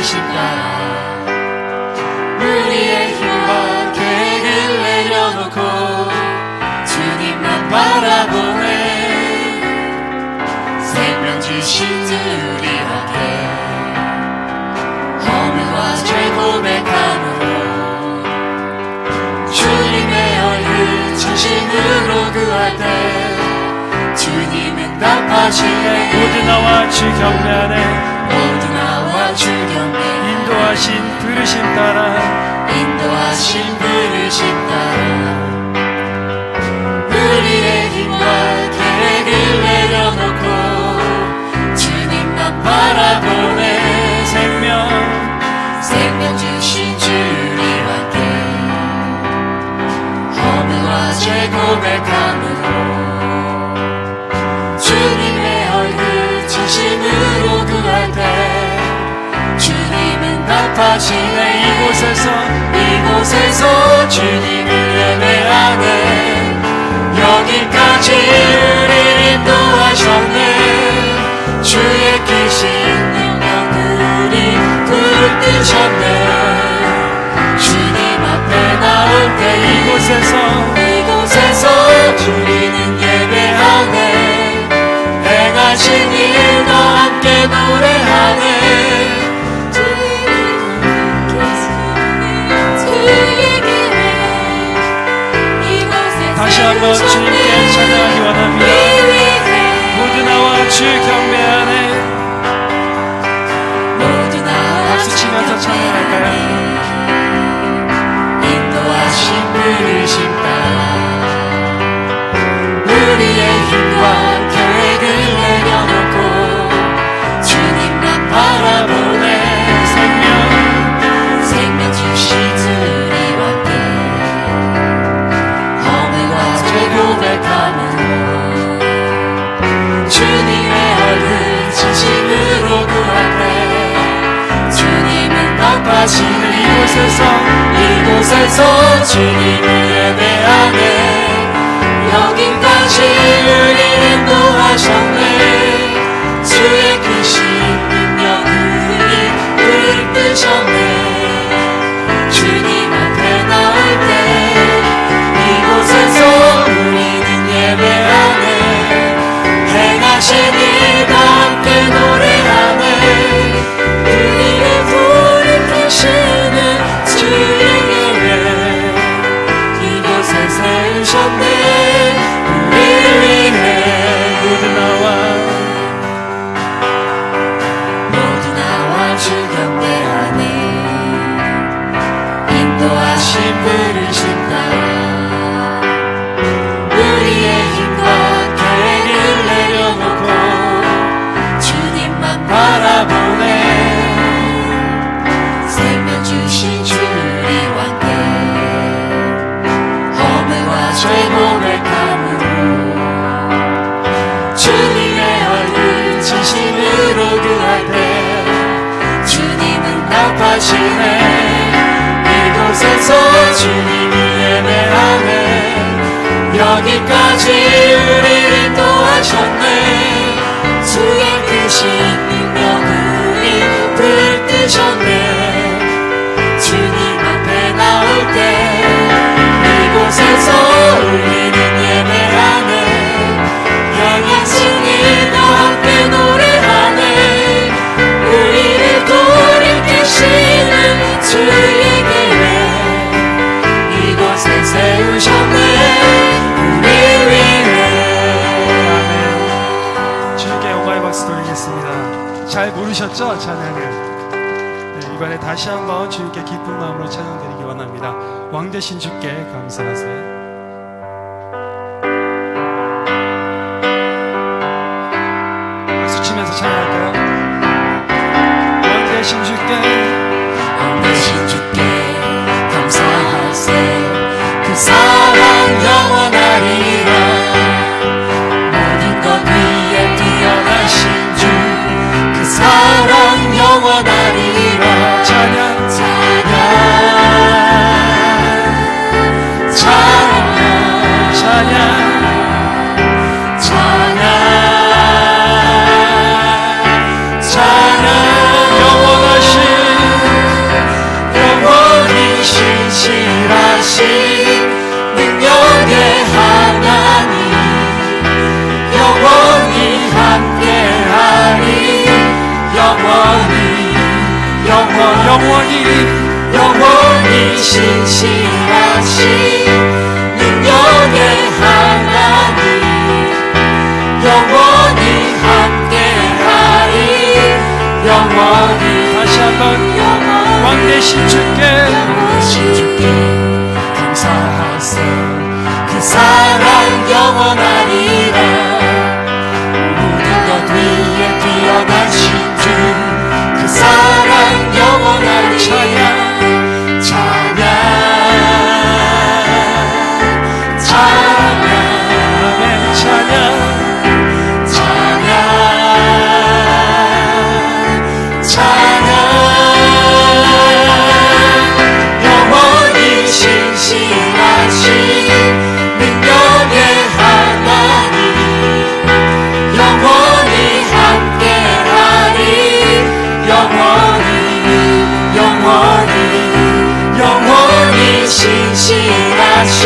부르심 따라 우리의 힘과 계획을 내려놓고 주님만 바라보네. 생명 주신 우리에게 허물과 죄 고백함으로 주님의 얼굴 진심으로 구할 때 주님은 답하시네. 모두 나와 주 경배하네. 모두 나와 주 경배하네. 인도하신 부르심 따라 인도하신 부르심 따라 우리의 힘과 계획을 내려놓고 주님만 바라보네. 생명 주신 주님과 함께 허물과 죄 고백함으로 주님의 얼굴 진심으로 구할 때 주님은 답하시네. 이곳에서 주님을 예배하네. 여기까지 우리를 인도하셨네. 주의 크신 능력 우리 붙드셨네. 주님 앞에 나올 때 이곳에서 우리는 예배하네. 행하신 일과 함께 노래하네. 다시 한번 주님께 찬양하기 원합니다. 모두 나와 주 경배하네. 박수 치면서 찬양할까요? 인도하신 부르심 따라 우리의 힘과 계획을 내려놓고 주님만 바라보네. 생명 주신 우리와 함께 허물과 죄 고백함으로 주님의 얼굴 진심으로 구할 때 주님은 답하시는. 이곳에서 주님을 예배하네. 여기까지 우리를 인도하셨네. 주의 크신 능력 우리 붙드셨네. 주님 앞에 나올 때 이곳에서 우리는 예배하네. 행하신 일과 함께 노래하네. 우리의 돌이키시는 주의 계획 이곳에 세우셨네. 우리를 위해 모두 나와 주 경배하네. 인도하신 부르심 따라 우리의 힘과 계획을 내려놓고 주님만 바라보네. 생명 주신 주님과 함께 허물과 죄 고백함으로 주님의 얼굴 진심으로 구할 때 주님은 답하시네. 이곳에서 주님을 예배하네. 여기까지 우리를 인도하셨네. 주의 크신 능력 우리 붙드셨네. 주님 앞에 나올 때 이곳에서 우리는 예배하네. 행하신 일과 함께 노래하네. 우리를 돌이키시는 주의 계획 이곳에 세우셨네. 우리를 위해. 아멘. 주님께 영광의 박수 돌리겠습니다. 잘 부르셨죠? 찬양을. 이번에 다시 한번 주님께 기쁜 마음으로 찬양드리기 원합니다. 왕되신 주께 감사하세요. 박수 치면서 찬양할까요? 왕되신 주께 감사하세. 그 사랑 영원하리라. 모든 것 위에 뛰어나신 주 그 사랑 영원하리라. 찬양 신실하신 능력의 하나님 영원히 함께하리 영원히 다시 한번 왕 되신 주께 감사하세 그 사랑 영원하리라 모든 것 위에 뛰어나신 주 그 사랑 영원하리 찬양 찬양 찬양 아멘 찬양 찬양 찬양 영원히 신실하신 능력의 하나님 영원히 함께하리 영원히 영원히 영원히 신실하신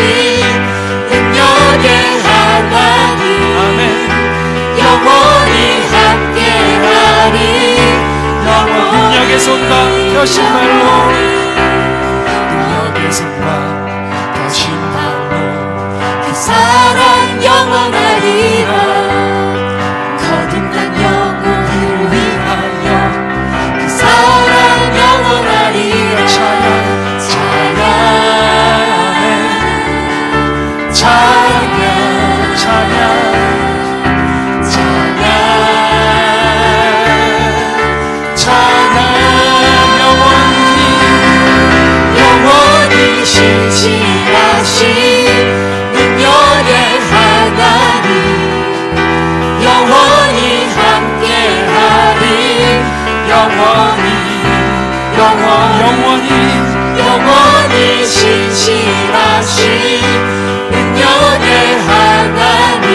능력의 하나님 아멘 영원히 함께하리 영원히 능력의 손과 펴신 발로 능력의 손과 펴신 발로 그 사랑 영원하리라 거듭난 영혼을 위하여 그 사랑 영원하리라 찬양 찬양 찬양 찬양 찬양 찬양 영원히 신실하신 능력의 하나님 영원히 함께하리 영원히 영원히 영원히 신실하신 능력의 하나님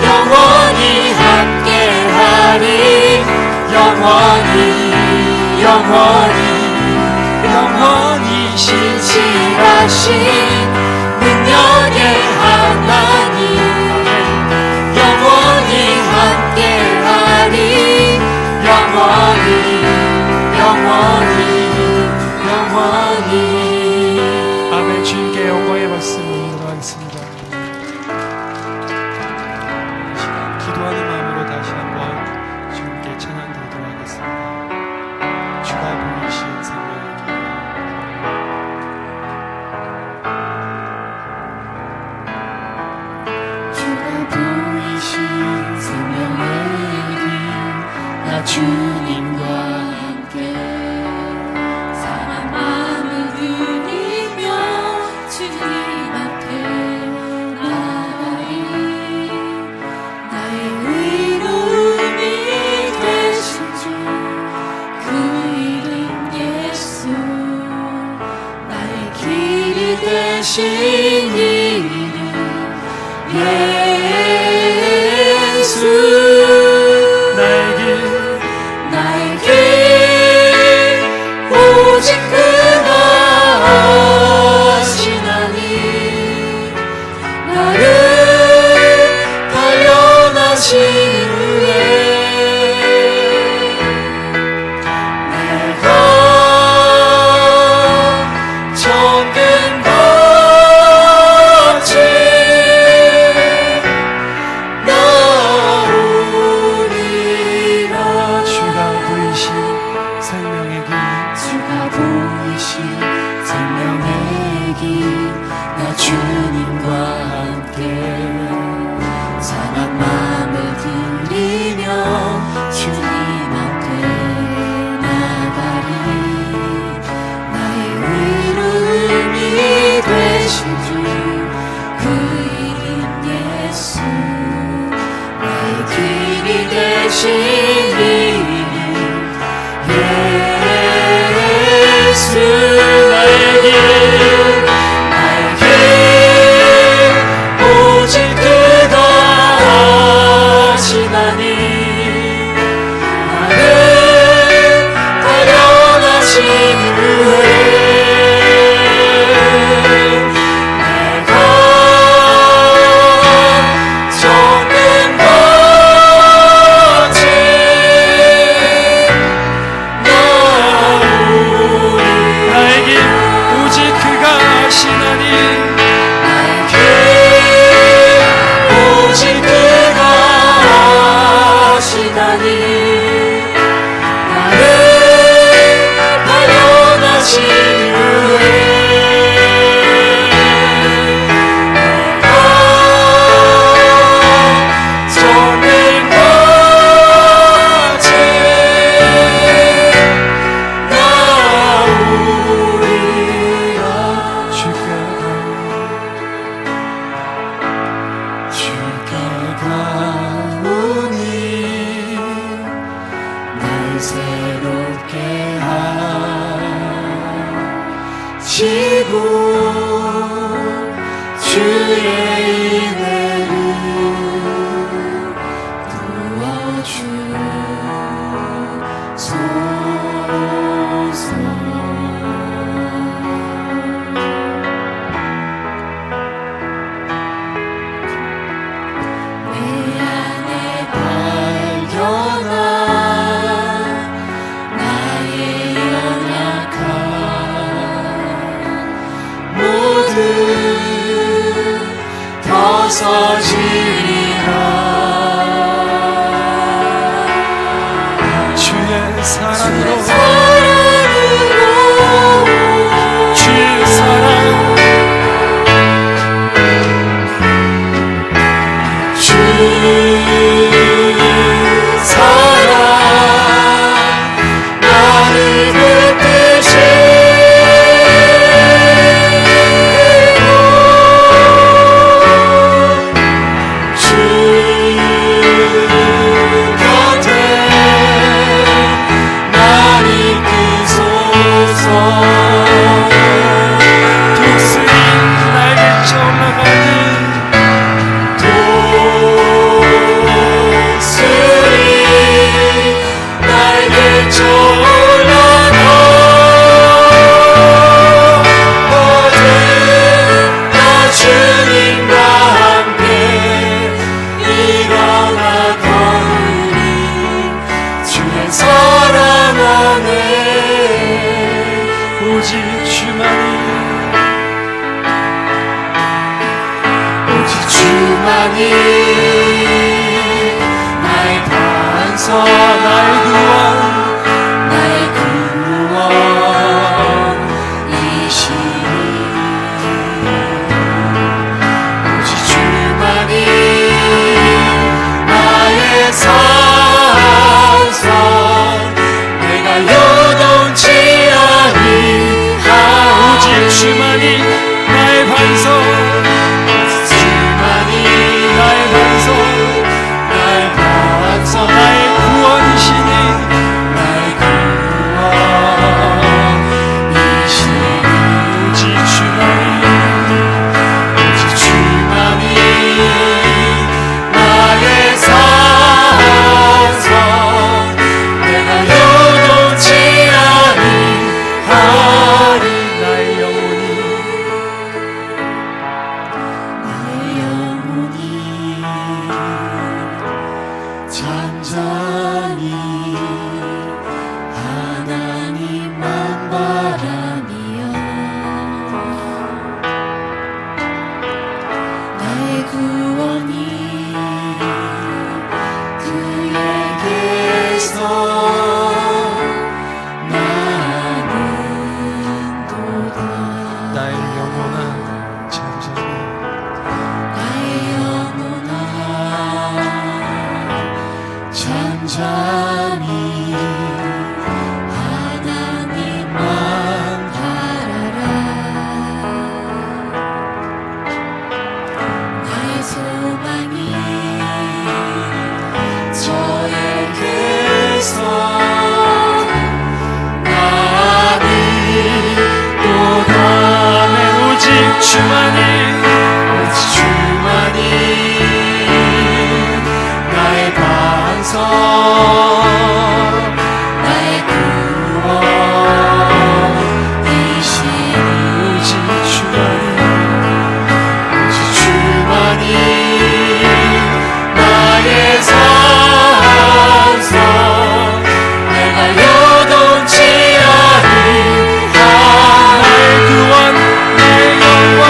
영원히 함께하리 영원히 영원히 영원히 신실하신 능력의 하나님 영원히 함께하리 영원히 영원히 영원히 아멘 주님께 영광의 박수를 올리도록 하겠습니다. 이 시간 기도하는 마음으로 다시 한번 주님께 찬양 드리도록 하겠습니다. 주가 보이신 생명의 길 주가 보이신 생명의 길 나 주님과 함께 사랑 마음을 드리며 주님 앞에 나가리 나의 의로움이 되신 주 그 이름 예수 나의 길이 되신 이름 예수 나의 길 오직 그가 하시나니 나를 단련하신 후에 내가 정든 것이 나오리라 주가 보이신 생명의 길 주가 보이신 생명의 길 나 주님과 함께 상한 마음을 드리며 주님 앞에 나가리 나의 의로움이 되신 주 그 이름 예수 나의 길이 되신 이름 예수 나의 길 주의 은혜를 부어주소서. 내 안에 발견한 나의 연약함 모두 벗어지리라. 주의 사랑으로 주의 사랑 주의 사랑 나를 주만이 나의 반석 나의 구원 나의 구원이시니 오직 주만이 나의 산성 내가 요동치 아니하리 오직 주만이 나의 반석 나의 구원이시니 오직 주만이 나의 산성 내가 요동치 아니하리 나의 영혼이 잠잠히 하나님만 바라며 나의 구원이 그에게서 나는도다. 나의 영혼아 잠잠히 나의 영혼아 잠잠히 하나님만 바라라. 나의 소망이 저에게서 나는도다. 오직 주만이 나의 반석 나의 구원이시니 오직 주만이 나의 산성 내가 요동치 아니하리 나의 구원 나의 영원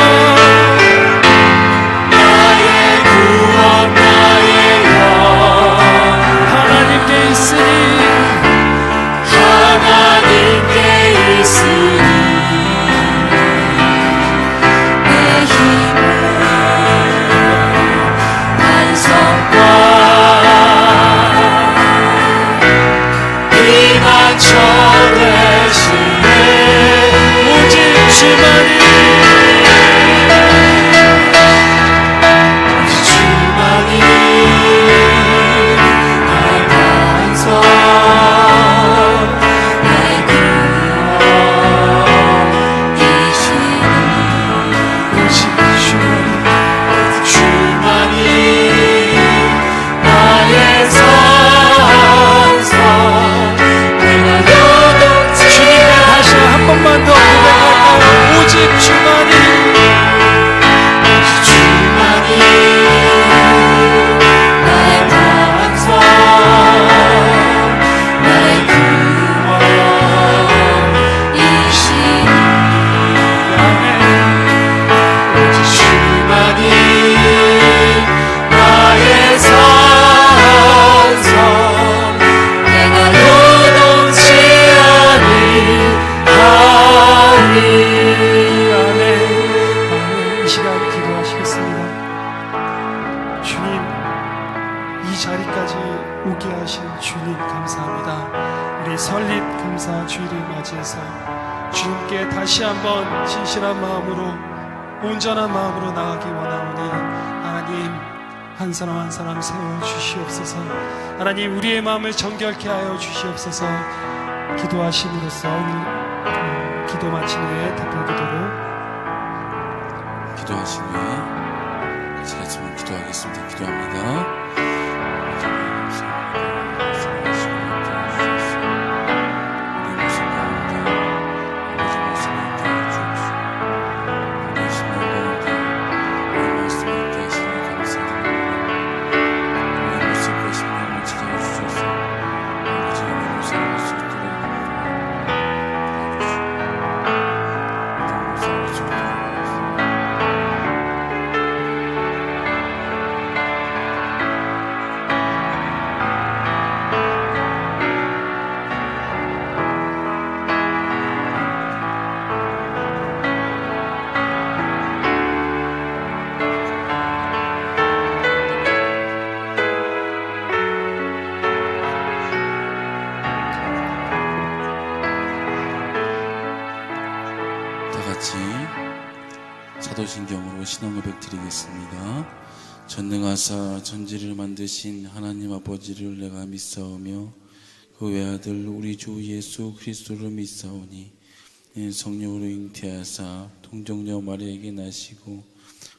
다시 한번 진실한 마음으로 온전한 마음으로 나가기 원하오니 하나님 한 사람 한 사람 세워주시옵소서. 하나님 우리의 마음을 정결케 하여 주시옵소서. 기도하심으로써 오늘 기도 마친 후에 답변 기도로 기도하신 후에 제가 지금 기도하겠습니다. 기도합니다. 사도신경으로 신앙고백 드리겠습니다. 전능하사 천지를 만드신 하나님 아버지를 내가 믿사오며 그 외아들 우리 주 예수 그리스도를 믿사오니 성령으로 잉태하사 동정녀 마리아에게 나시고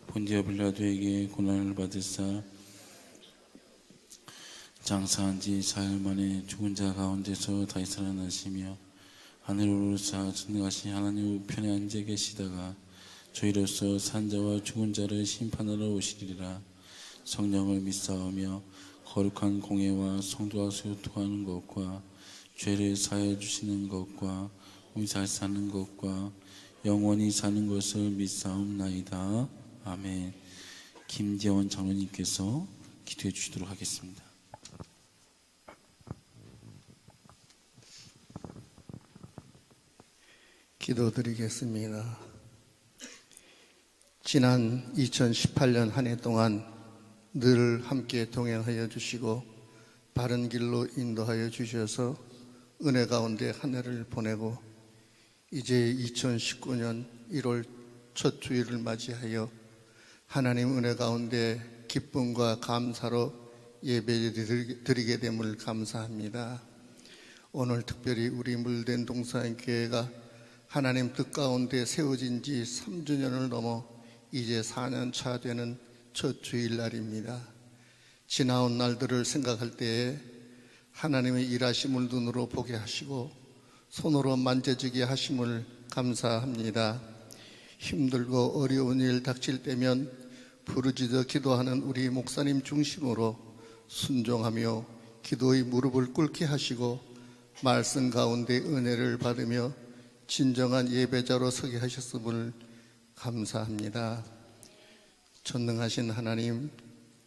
본디오 빌라도에게 고난을 받으사 장사한 지 사흘 만에 죽은 자 가운데서 다시 살아나시며 하늘로 오르사 전능하신 하나님 우편에 앉아 계시다가 저희로서 산자와 죽은 자를 심판하러 오시리라. 성령을 믿사오며 거룩한 공예와 성도와 소통하는 것과 죄를 사하여 주시는 것과 의살 사는 것과 영원히 사는 것을 믿사옵나이다. 아멘. 김재원 장로님께서 기도해 주시도록 하겠습니다. 기도드리겠습니다. 지난 2018년 한 해 동안 늘 함께 동행하여 주시고 바른 길로 인도하여 주셔서 은혜 가운데 한 해를 보내고 이제 2019년 1월 첫 주일을 맞이하여 하나님 은혜 가운데 기쁨과 감사로 예배드리게 됨을 감사합니다. 오늘 특별히 우리 물된 동산교회가 하나님 뜻 가운데 세워진 지 3주년을 넘어 이제 4년 차 되는 첫 주일날입니다. 지나온 날들을 생각할 때에 하나님의 일하심을 눈으로 보게 하시고 손으로 만져지게 하심을 감사합니다. 힘들고 어려운 일 닥칠 때면 부르짖어 기도하는 우리 목사님 중심으로 순종하며 기도의 무릎을 꿇게 하시고 말씀 가운데 은혜를 받으며 진정한 예배자로 서게 하셨음을 감사합니다. 전능하신 하나님,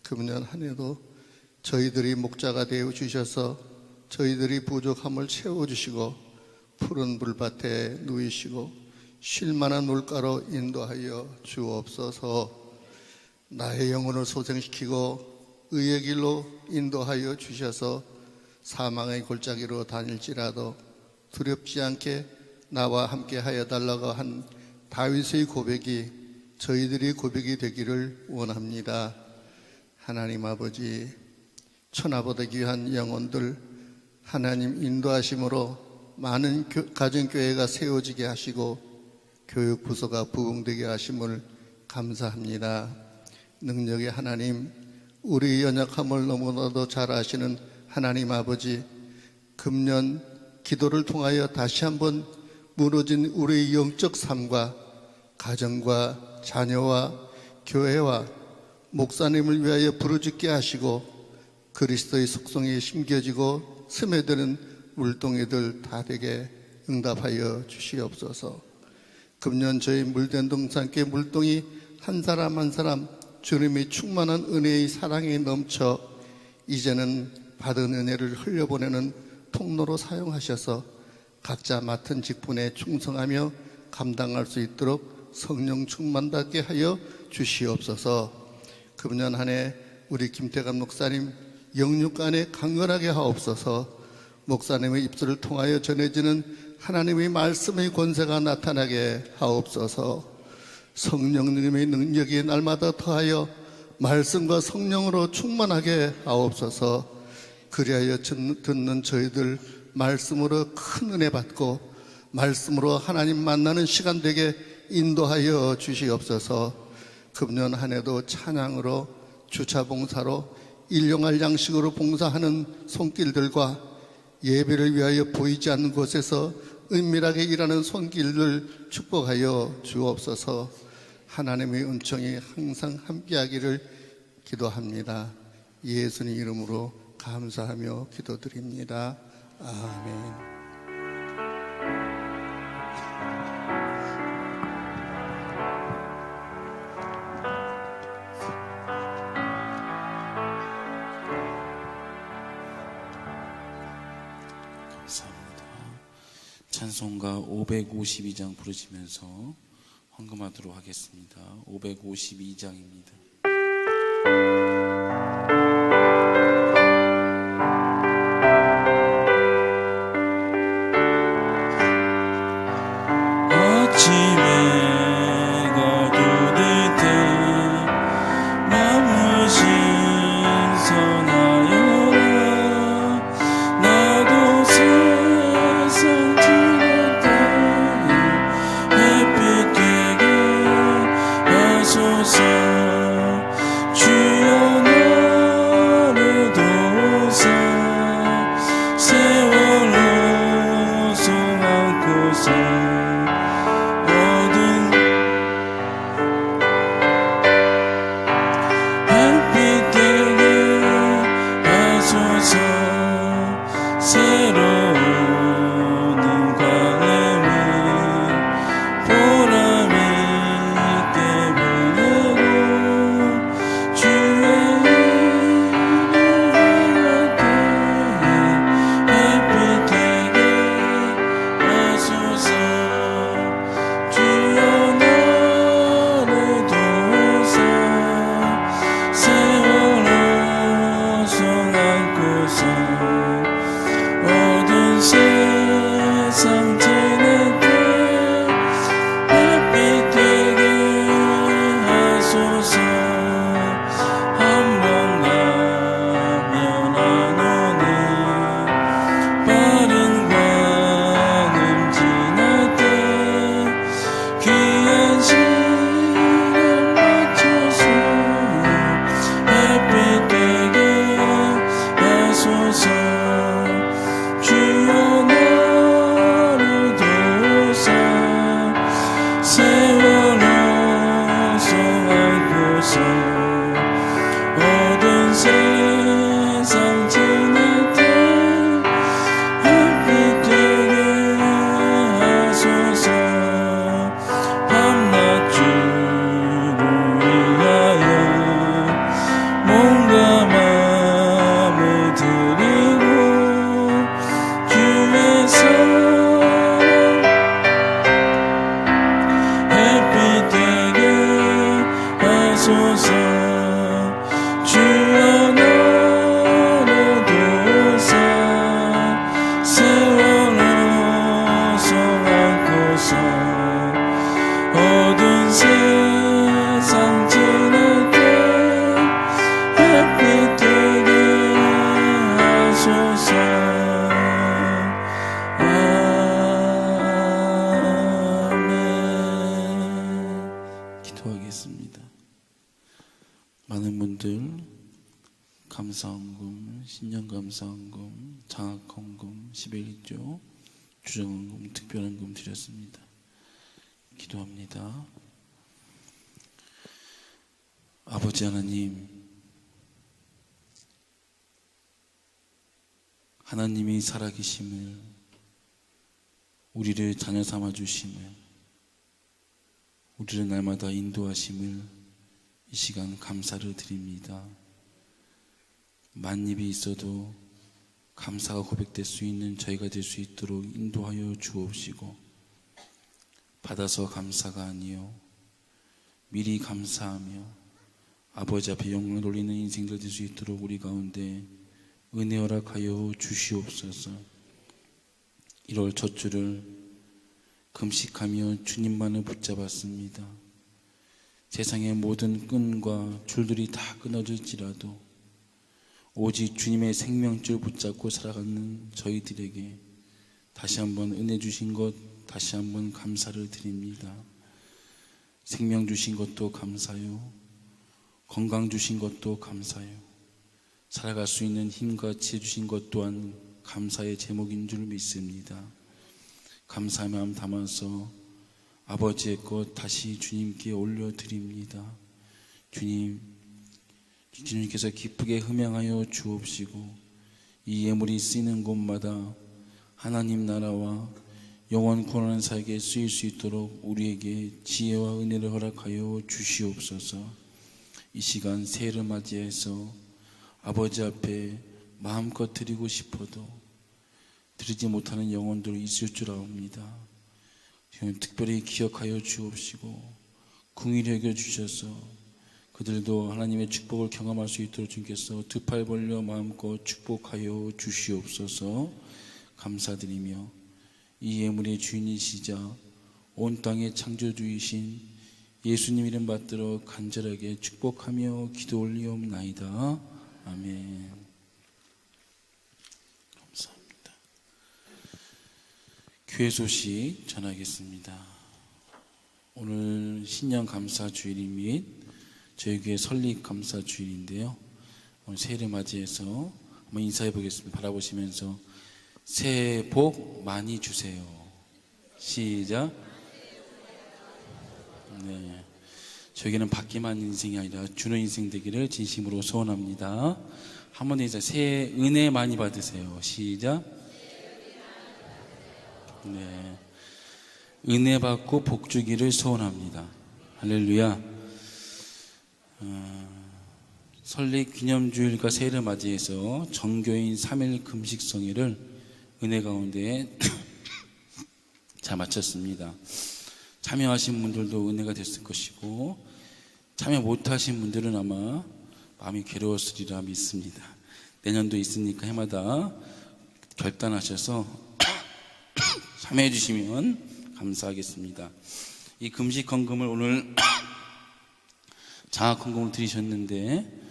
금년 한 해도 저희들이 목자가 되어 주셔서 저희들이 부족함을 채워주시고 푸른 불밭에 누이시고 쉴만한 물가로 인도하여 주옵소서. 나의 영혼을 소생시키고 의의 길로 인도하여 주셔서 사망의 골짜기로 다닐지라도 두렵지 않게 나와 함께 하여 달라고 한 다윗의 고백이 저희들이 고백이 되기를 원합니다. 하나님 아버지, 천하보다 귀한 영혼들 하나님 인도하심으로 많은 가정교회가 세워지게 하시고 교육부서가 부흥되게 하심을 감사합니다. 능력의 하나님, 우리 연약함을 너무나도 잘 아시는 하나님 아버지, 금년 기도를 통하여 다시 한번 무너진 우리의 영적 삶과 가정과 자녀와 교회와 목사님을 위하여 부르짖게 하시고 그리스도의 속성이 심겨지고 스며드는 물동이들 다 되게 응답하여 주시옵소서. 금년 저희 물된 동산교회 물동이 한 사람 한 사람 주님의 충만한 은혜의 사랑이 넘쳐 이제는 받은 은혜를 흘려보내는 통로로 사용하셔서 각자 맡은 직분에 충성하며 감당할 수 있도록 성령 충만받게 하여 주시옵소서. 금년 한 해 우리 김태감 목사님 영육 간에 강건하게 하옵소서. 목사님의 입술을 통하여 전해지는 하나님의 말씀의 권세가 나타나게 하옵소서. 성령님의 능력이 날마다 더하여 말씀과 성령으로 충만하게 하옵소서. 그리하여 듣는 저희들 말씀으로 큰 은혜 받고 말씀으로 하나님 만나는 시간 되게 인도하여 주시옵소서. 금년 한 해도 찬양으로 주차 봉사로 일용할 양식으로 봉사하는 손길들과 예배를 위하여 보이지 않는 곳에서 은밀하게 일하는 손길을 축복하여 주옵소서. 하나님의 은총이 항상 함께하기를 기도합니다. 예수님 이름으로 감사하며 기도드립니다. 아멘. 감사합니다. 찬송가 552장 부르시면서 헌금하도록 하겠습니다. 552장입니다. 많은 분들 감사헌금, 신년감사헌금, 장학헌금, 11조, 주정헌금, 특별헌금 드렸습니다. 기도합니다. 아버지 하나님, 하나님이 살아계심을, 우리를 자녀 삼아 주심을, 우리를 날마다 인도하심을 이 시간 감사를 드립니다. 만입이 있어도 감사가 고백될 수 있는 저희가 될 수 있도록 인도하여 주옵시고, 받아서 감사가 아니요 미리 감사하며 아버지 앞에 영광을 돌리는 인생들 될 수 있도록 우리 가운데 은혜 허락하여 주시옵소서. 1월 첫 주를 금식하며 주님만을 붙잡았습니다. 세상의 모든 끈과 줄들이 다 끊어질지라도 오직 주님의 생명줄 붙잡고 살아가는 저희들에게 다시 한번 은혜 주신 것, 다시 한번 감사를 드립니다. 생명 주신 것도 감사요, 건강 주신 것도 감사요, 살아갈 수 있는 힘과 지혜 주신 것 또한 감사의 제목인 줄 믿습니다. 감사의 마음 담아서 아버지의 것 다시 주님께 올려드립니다. 주님께서 기쁘게 흠양하여 주옵시고 이 예물이 쓰이는 곳마다 하나님 나라와 영원 구원하는 사에게 쓰일 수 있도록 우리에게 지혜와 은혜를 허락하여 주시옵소서. 이 시간 새해를 맞이해서 아버지 앞에 마음껏 드리고 싶어도 드리지 못하는 영혼들 있을 줄 압니다. 특별히 기억하여 주옵시고 긍휼히 여겨 주셔서 그들도 하나님의 축복을 경험할 수 있도록 주님께서 두 팔 벌려 마음껏 축복하여 주시옵소서. 감사드리며 이 예물의 주인이시자 온 땅의 창조주이신 예수님 이름 받들어 간절하게 축복하며 기도 올리옵나이다. 아멘. 감사합니다. 교회 소식 전하겠습니다. 오늘 신년 감사 주일 및 저희 교회 설립 감사 주일인데요. 오늘 새해를 맞이해서 한번 인사해 보겠습니다. 바라보시면서 새해 복 많이 주세요. 시작. 네, 저에게는 받기만 인생이 아니라 주는 인생 되기를 진심으로 소원합니다. 한 번 더 인사. 새해 은혜 많이 받으세요. 시작. 네, 은혜 받고 복 주기를 소원합니다. 할렐루야. 설립 기념주일과 새해를 맞이해서 정교인 3일 금식성회를 은혜 가운데 잘 마쳤습니다. 참여하신 분들도 은혜가 됐을 것이고 참여 못하신 분들은 아마 마음이 괴로웠으리라 믿습니다. 내년도 있으니까 해마다 결단하셔서 참여해 주시면 감사하겠습니다. 이 금식 헌금을 오늘 장학 헌금을 드리셨는데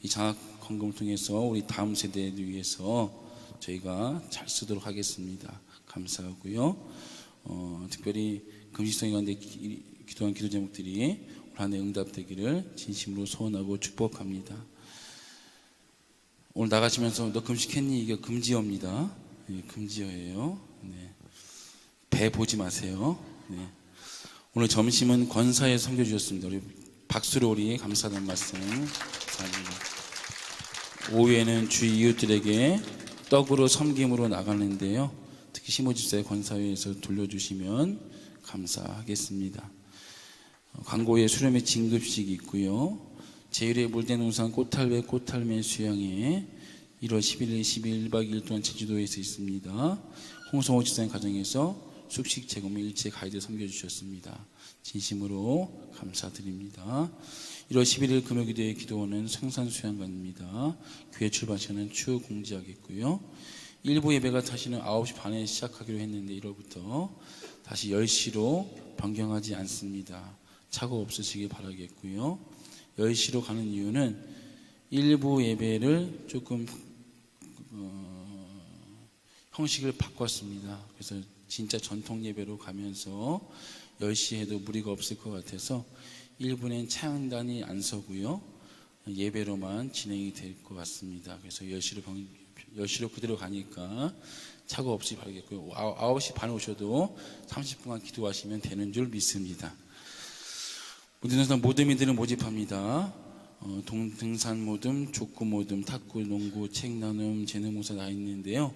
이 장학 헌금을 통해서 우리 다음 세대를 위해서 저희가 잘 쓰도록 하겠습니다. 감사하고요. 특별히 금식성회 가운데 기도한 기도 제목들이 올 한 해 응답되기를 진심으로 소원하고 축복합니다. 오늘 나가시면서 너 금식했니? 이게 금지어입니다. 네, 금지어예요. 네. 배 보지 마세요. 네. 오늘 점심은 권사에 섬겨주셨습니다. 우리 박수로 우리 감사하는 말씀 감사합니다. 오후에는 주위 이웃들에게 떡으로 섬김으로 나가는데요. 특히 시모집사의 권사회에서 돌려주시면 감사하겠습니다. 광고에 수렴의 진급식이 있고요. 제일의 물된 우산 꽃탈배 꽃탈매 수양회 1월 11일 12일 1박 2일 동안 제주도에서 있습니다. 홍성호 집사님 가정에서 숙식 제공 및 일체 가이드 섬겨주셨습니다. 진심으로 감사드립니다. 1월 11일 금요기도의 기도원은 생산수양관입니다. 교회 출발 시간은 추후 공지하겠고요. 일부 예배가 다시는 9시 반에 시작하기로 했는데 1월부터 다시 10시로 변경하지 않습니다. 착오 없으시길 바라겠고요. 10시로 가는 이유는 일부 예배를 조금 형식을 바꿨습니다. 그래서 진짜 전통 예배로 가면서 10시 해도 무리가 없을 것 같아서 1부는 찬양단이 안 서고요. 예배로만 진행이 될 것 같습니다. 그래서 10시로 그대로 가니까 착오 없이 바라겠고요. 9시 반에 오셔도 30분간 기도하시면 되는 줄 믿습니다. 모든 이들은 모집합니다. 등산 모듬, 족구 모듬, 탁구, 농구, 책 나눔, 재능 모사 나 있는데요.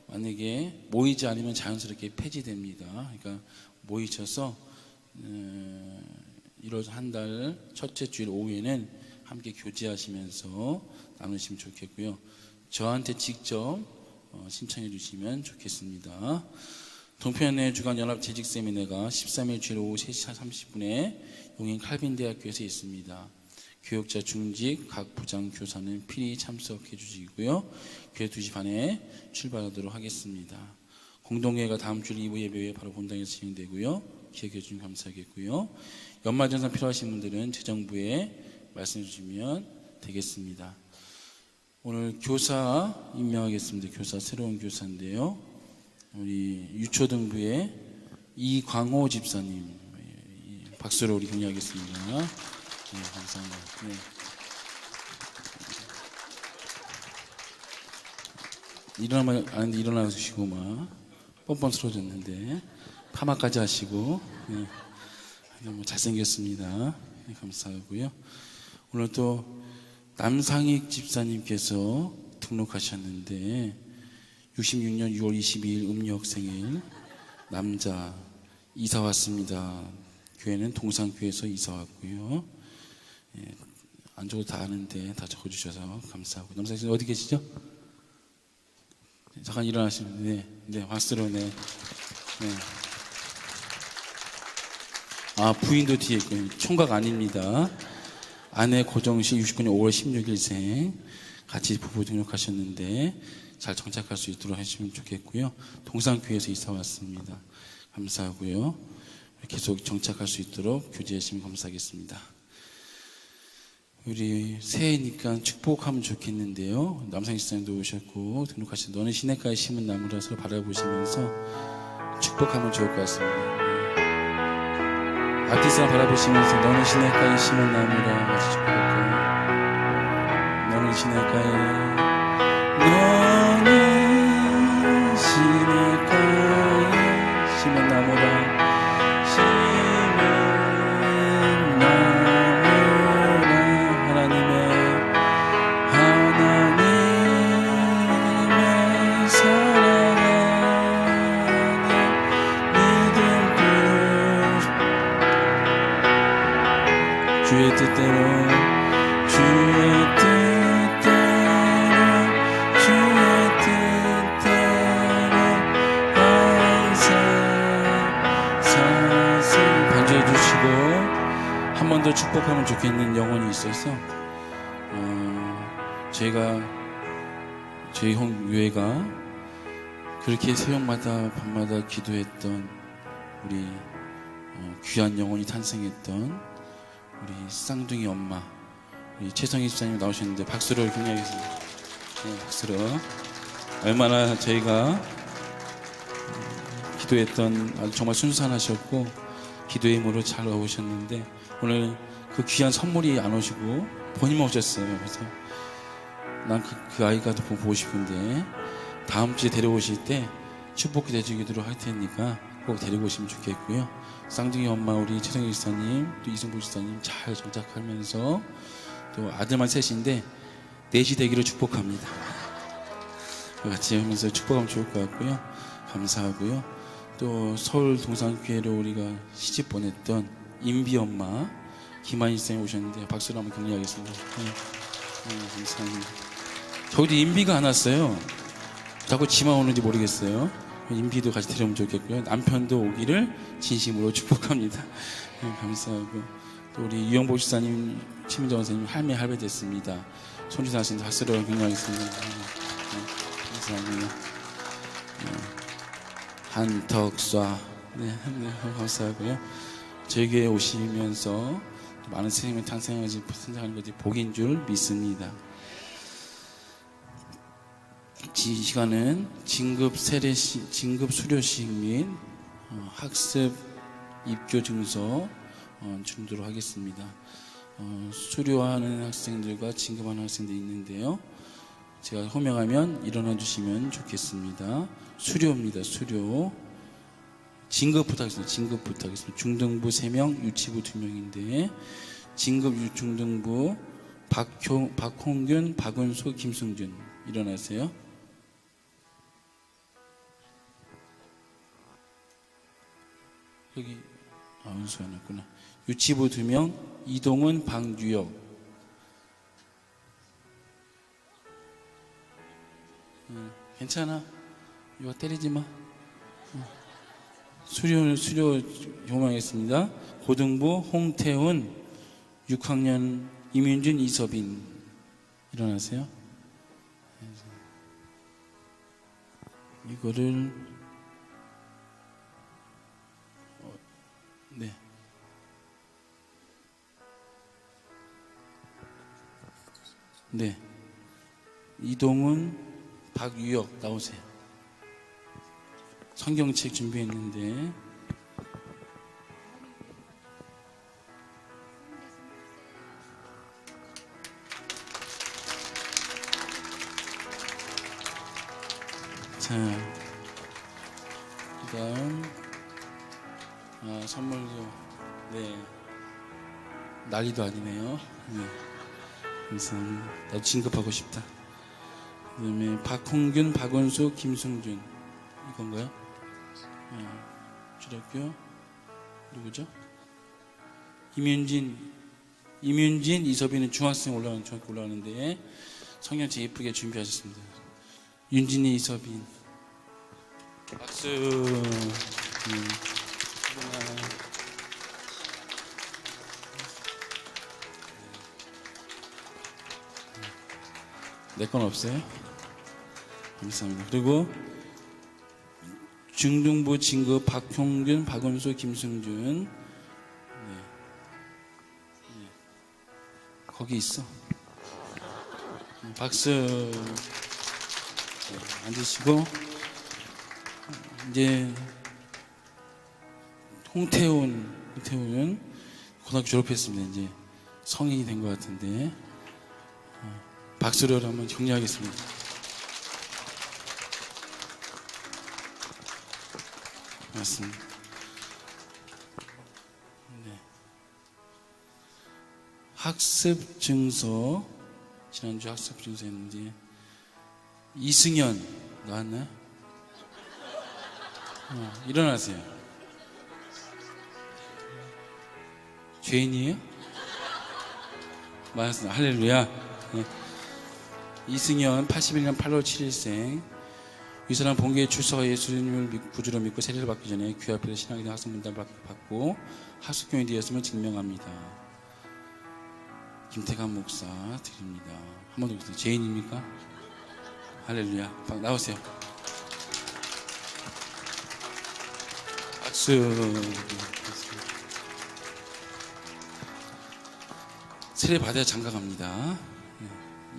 만약에 모이지 않으면 자연스럽게 폐지됩니다. 그러니까 모이셔서 1월 한 달 첫째 주일 오후에는 함께 교제하시면서 나누시면 좋겠고요. 저한테 직접 신청해 주시면 좋겠습니다. 동편의 주간 연합 재직 세미나가 13일 주일 오후 3시 30분에 용인 칼빈대학교에서 있습니다. 교육자 중직 각 부장 교사는 필히 참석해 주시고요. 교회 2시 반에 출발하도록 하겠습니다. 공동회가 다음 주 2부 예배에 바로 본당에서 진행되고요. 기억해 주시면 감사하겠고요. 연말전선 필요하신 분들은 재정부에 말씀해 주시면 되겠습니다. 오늘 교사 임명하겠습니다. 교사, 새로운 교사인데요. 우리 유초등부의 이광호 집사님, 박수로 우리 격려하겠습니다. 네, 감사합니다. 네. 일어나면 아는데 일어나시고 막 뻔뻔스러워졌는데 파마까지 하시고 네. 너무 잘생겼습니다. 네, 감사하고요. 오늘 또 남상익 집사님께서 등록하셨는데 66년 6월 22일 음력 생일 남자 이사 왔습니다. 교회는 동산교회에서 이사 왔고요. 예, 안쪽으로 다 아는데 다 적어주셔서 감사하고. 남상익 씨 어디 계시죠? 잠깐 일어나시면 네, 박수로 네. 아, 부인도 뒤에 있고요. 총각 아닙니다. 아내 고정씨 69년 5월 16일생 같이 부부 등록하셨는데 잘 정착할 수 있도록 해주시면 좋겠고요. 동산교회에서 이사 왔습니다. 감사하고요. 계속 정착할 수 있도록 교제해 주시면 감사하겠습니다. 우리 새해니까 축복하면 좋겠는데요. 남상희 시장님도 오셨고 등록하신 너는 시냇가에 심은 나무라서 바라보시면서 축복하면 좋을 것 같습니다. 앞뒤 사람 바라보시면서 너는 시냇가에 심은 나무라 같이 축복할까요? 너는 시냇가에 심은 나무라 주의 뜻대로 반주해 주시고 한 번 더 축복하면 좋겠는 영혼이 있어서 저희 교회가 그렇게 새벽마다 밤마다 기도했던 우리 귀한 영혼이 탄생했던 우리 쌍둥이 엄마 우리 최성희 집사님 나오셨는데 박수로 격려하겠습니다. 네, 박수로. 얼마나 저희가 기도했던 아주 정말 순산하셨고 기도의 힘으로 잘 오셨는데 오늘 그 귀한 선물이 안 오시고 본인만 오셨어요. 그래서 난 그 아이가 더 보고 싶은데 다음 주에 데려오실 때 축복해 드리도록 할 테니까 꼭 데리고 오시면 좋겠고요. 쌍둥이 엄마 우리 최성희 집사님 또 이승부 집사님 잘 정착하면서 또 아들만 셋인데 넷이 되기를 축복합니다. 같이 하면서 축복하면 좋을 것 같고요. 감사하고요. 또 서울 동산교회로 우리가 시집 보냈던 임비 엄마 김한희 집사님 오셨는데 박수로 한번 격려하겠습니다. 감사합니다. 저희도 임비가 안 왔어요. 자꾸 지만 오는지 모르겠어요. 임비도 같이 데려오면 좋겠고요. 남편도 오기를 진심으로 축복합니다. 감사하고 또 우리 유영복 집사님, 최민정 선생님 할배 됐습니다. 손주사 하시는데 박수로 격려하겠습니다. 감사합니다. 한덕쏴 감사하고요. 저희 교회에 오시면서 많은 선생님이 탄생하는 것이 복인 줄 믿습니다. 이 시간은 진급 수료식 및 학습 입교 증서 준도록 하겠습니다. 수료하는 학생들과 진급하는 학생들이 있는데요. 제가 호명하면 일어나 주시면 좋겠습니다. 수료입니다. 수료. 진급부터 하겠습니다. 진급부터 하겠습니다. 중등부 3명, 유치부 2명인데 진급 중등부 박홍균, 박은수, 김승준 일어나세요. 여기 은수가 났구나. 유치부 2명 이동은, 박유혁. 괜찮아. 이거 때리지 마. 수료 요망했습니다. 고등부 홍태훈, 6학년 이민준, 이서빈 일어나세요. 이거를 네. 네. 이동훈, 박유혁 나오세요. 성경책 준비했는데. 자, 그다음 선물도 네 난리도 아니네요. 네. 그래서 나도 진급하고 싶다. 그다음에 박홍균, 박원수, 김승준 이건가요? 주력교 누구죠? 이민진, 이서빈은 중학교 올라가는데 성경책 예쁘게 준비하셨습니다. 윤진이, 이서빈 박수. 내 건 없어요? 감사합니다. 그리고 중등부 진급 박형균, 박원수, 김승준. 네. 거기 있어. 박수. 네, 앉으시고 이제 홍태훈은 고등학교 졸업했습니다. 이제 성인이 된 것 같은데 박수로 한번 격려하겠습니다. 맞습니다. 네. 학습 증서 지난주 학습 증서 했는데 이승현 나왔나요? 일어나세요. 죄인이에요? 맞았습니다. 할렐루야. 네. 이승현 81년 8월 7일생. 이 사람 본교에 출석하 예수님을 구주로 믿고 세례를 받기 전에 교회 앞에서 신앙에 대한 학습 문답을 받고 학습교인이 되었음을 증명합니다. 김태감 목사 드립니다. 한 번 더 보세요. 죄인입니까? 할렐루야. 나오세요. 박수. 세례 받아야 장가갑니다.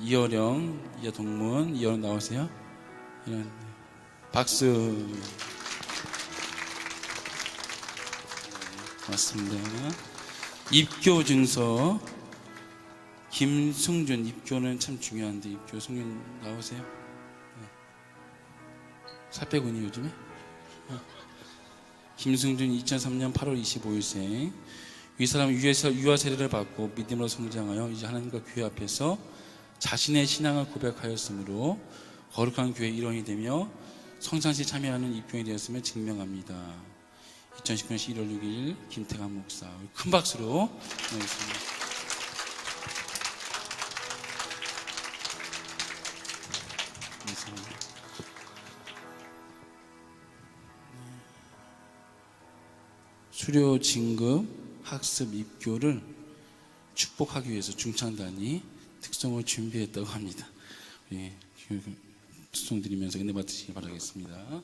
이어령, 이어동문, 이어령 나오세요. 이런 박수. 맞습니다. 입교 증서 김승준. 입교는 참 중요한데 입교 승준 나오세요. 살 빼고 있니 요즘에? 김승준 2003년 8월 25일생. 이 사람은 유아 세례를 받고 믿음으로 성장하여 이제 하나님과 교회 앞에서 자신의 신앙을 고백하였으므로 거룩한 교회의 일원이 되며 성찬식에 참여하는 입교인이 되었음을 증명합니다. 2019년 1월 6일 김태감 목사. 큰 박수로 보내겠습니다. 수료 진급 학습 입교를 축복하기 위해서 중창단이 특성을 준비했다고 합니다. 예, 특성 드리면서 은혜 받으시기 바라겠습니다.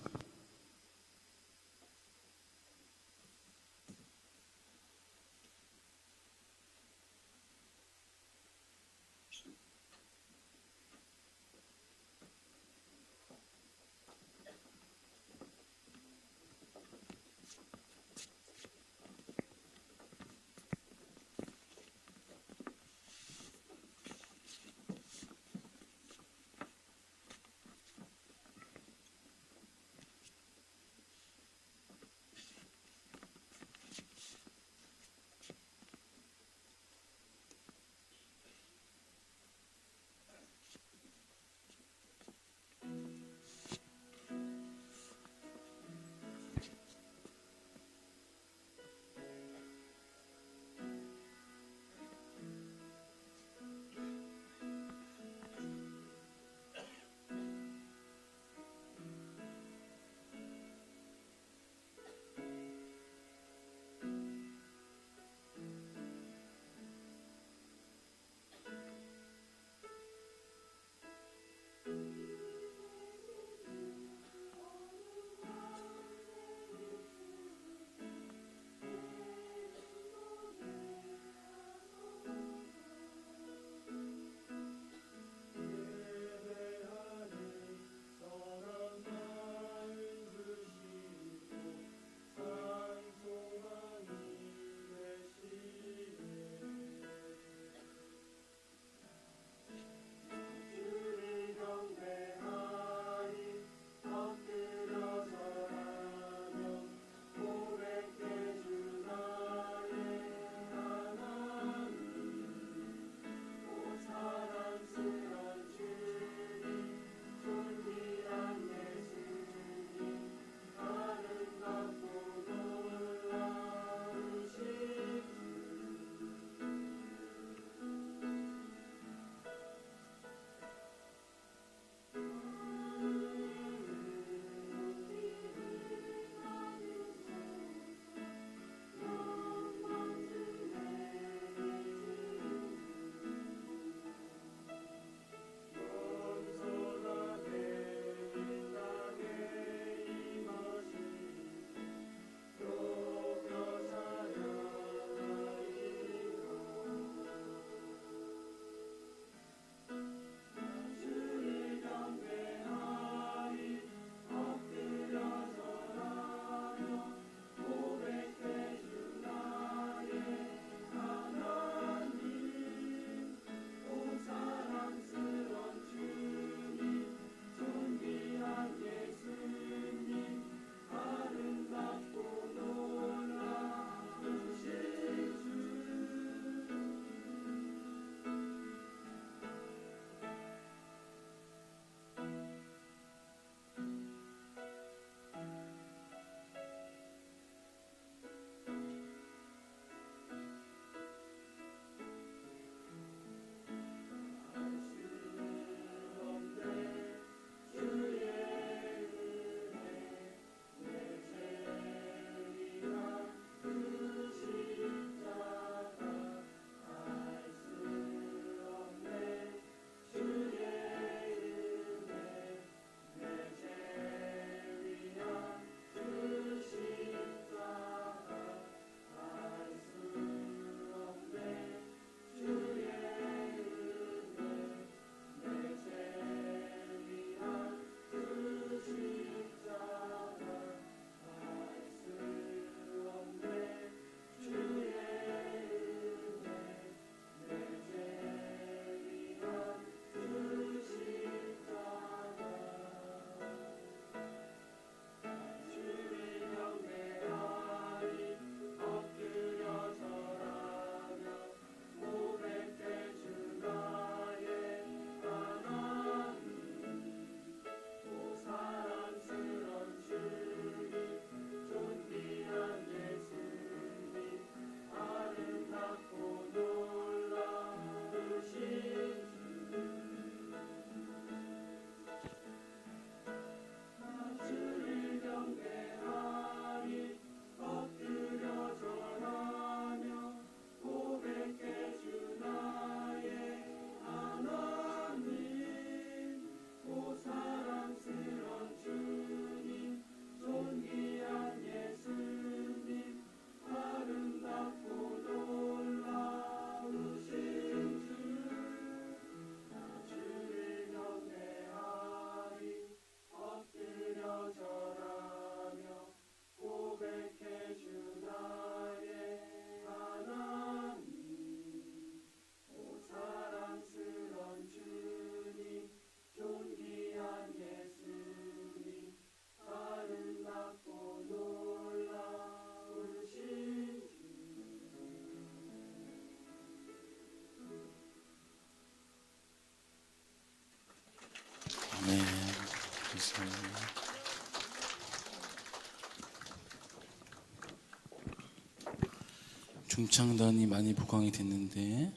중창단이 많이 보강이 됐는데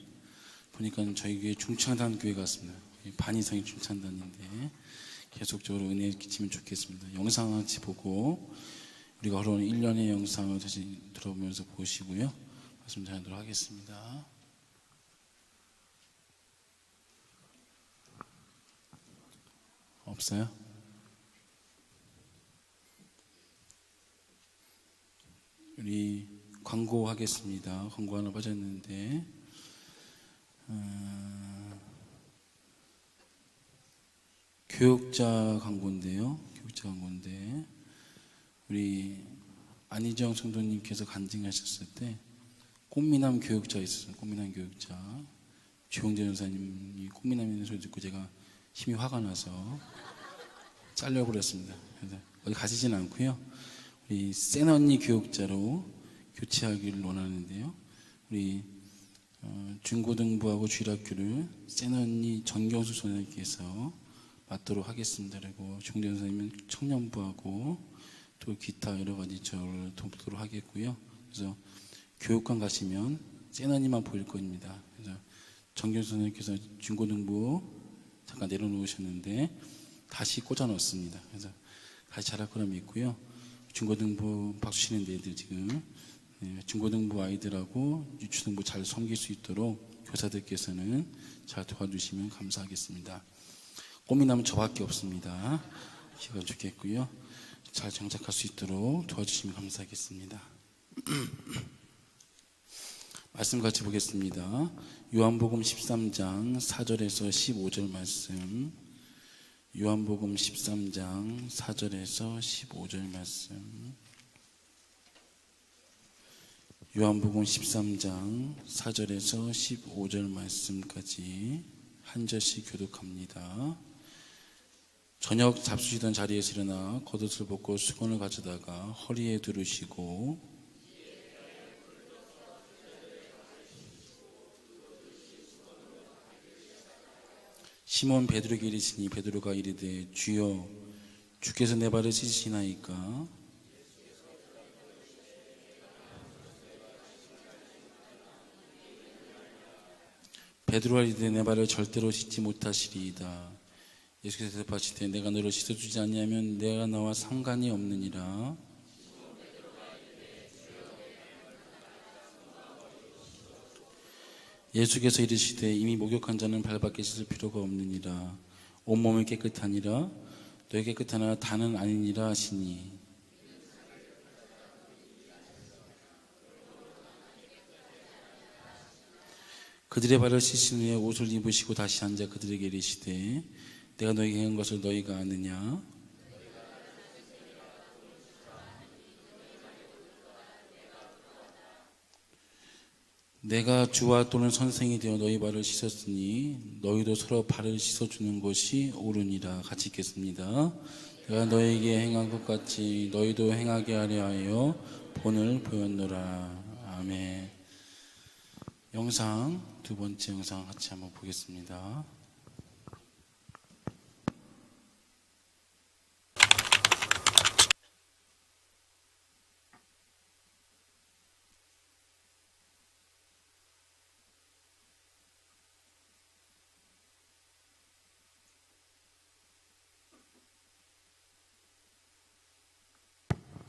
보니까 저희 교회 중창단 교회 같습니다. 반 이상이 중창단인데 계속적으로 은혜 끼치면 좋겠습니다. 영상 같이 보고 우리가 흘러오는 1년의 영상을 다시 들어보면서 보시고요. 말씀 전하도록 하겠습니다. 없어요? 우리 광고하겠습니다. 광고 하나 빠졌는데 교육자 광고인데요. 교육자 광고인데 우리 안희정 성도님께서 간증하셨을 때 꽃미남 교육자 있었어요. 꽃미남 교육자 주용재 전사님이 꽃미남이라는 소리 듣고 제가 힘이 화가 나서 잘려버렸습니다. 그래서 어디 가시지는 않고요. 우리 센 언니 교육자로 교체하기를 원하는데요. 우리 중고등부하고 주일학교를 센 언니 정경수 선생님께서 맡도록 하겠습니다. 그리고 중대 선생님은 청년부하고 또 기타 여러 가지 저를 돕도록 하겠고요. 그래서 교육관 가시면 센 언니만 보일 겁니다. 그래서 정경수 선생님께서 중고등부 잠깐 내려놓으셨는데 다시 꽂아 넣었습니다. 그래서 다시 잘할 거라 믿고요. 중고등부 박수 치는 데들 지금 중고등부 아이들하고 유치등부 잘 섬길 수 있도록 교사들께서는 잘 도와주시면 감사하겠습니다. 꽃미남은 저밖에 없습니다. 시간 좋겠고요. 잘 정착할 수 있도록 도와주시면 감사하겠습니다. 말씀 같이 보겠습니다. 요한복음 13장 4절에서 15절 말씀. 요한복음 13장 4절에서 15절 말씀. 요한복음 13장 4절에서 15절 말씀까지 한 절씩 교독합니다. 저녁 잡수시던 자리에서 일어나 겉옷을 벗고 수건을 가져다가 허리에 두르시고 시몬 베드로에게 이르시니 베드로가 이르되 주여 주께서 내 발을 씻으시나이까. 베드로가 이르되 내 발을 절대로 씻지 못하시리이다. 예수께서 대답하시되 내가 너를 씻어주지 아니하면 내가 나와 상관이 없느니라. 예수께서 이르시되 이미 목욕한 자는 발밖에 씻을 필요가 없느니라. 온몸이 깨끗하니라. 너희 깨끗하나 다는 아니니라 하시니. 그들의 발을 씻은 후에 옷을 입으시고 다시 앉아 그들에게 이르시되 내가 너희에게 행한 것을 너희가 아느냐. 내가 주와 또는 선생이 되어 너희 발을 씻었으니 너희도 서로 발을 씻어주는 것이 옳으니라. 같이 읽겠습니다. 내가 너희에게 행한 것 같이 너희도 행하게 하려 하여 본을 보였노라. 아멘. 영상 두 번째 영상 같이 한번 보겠습니다.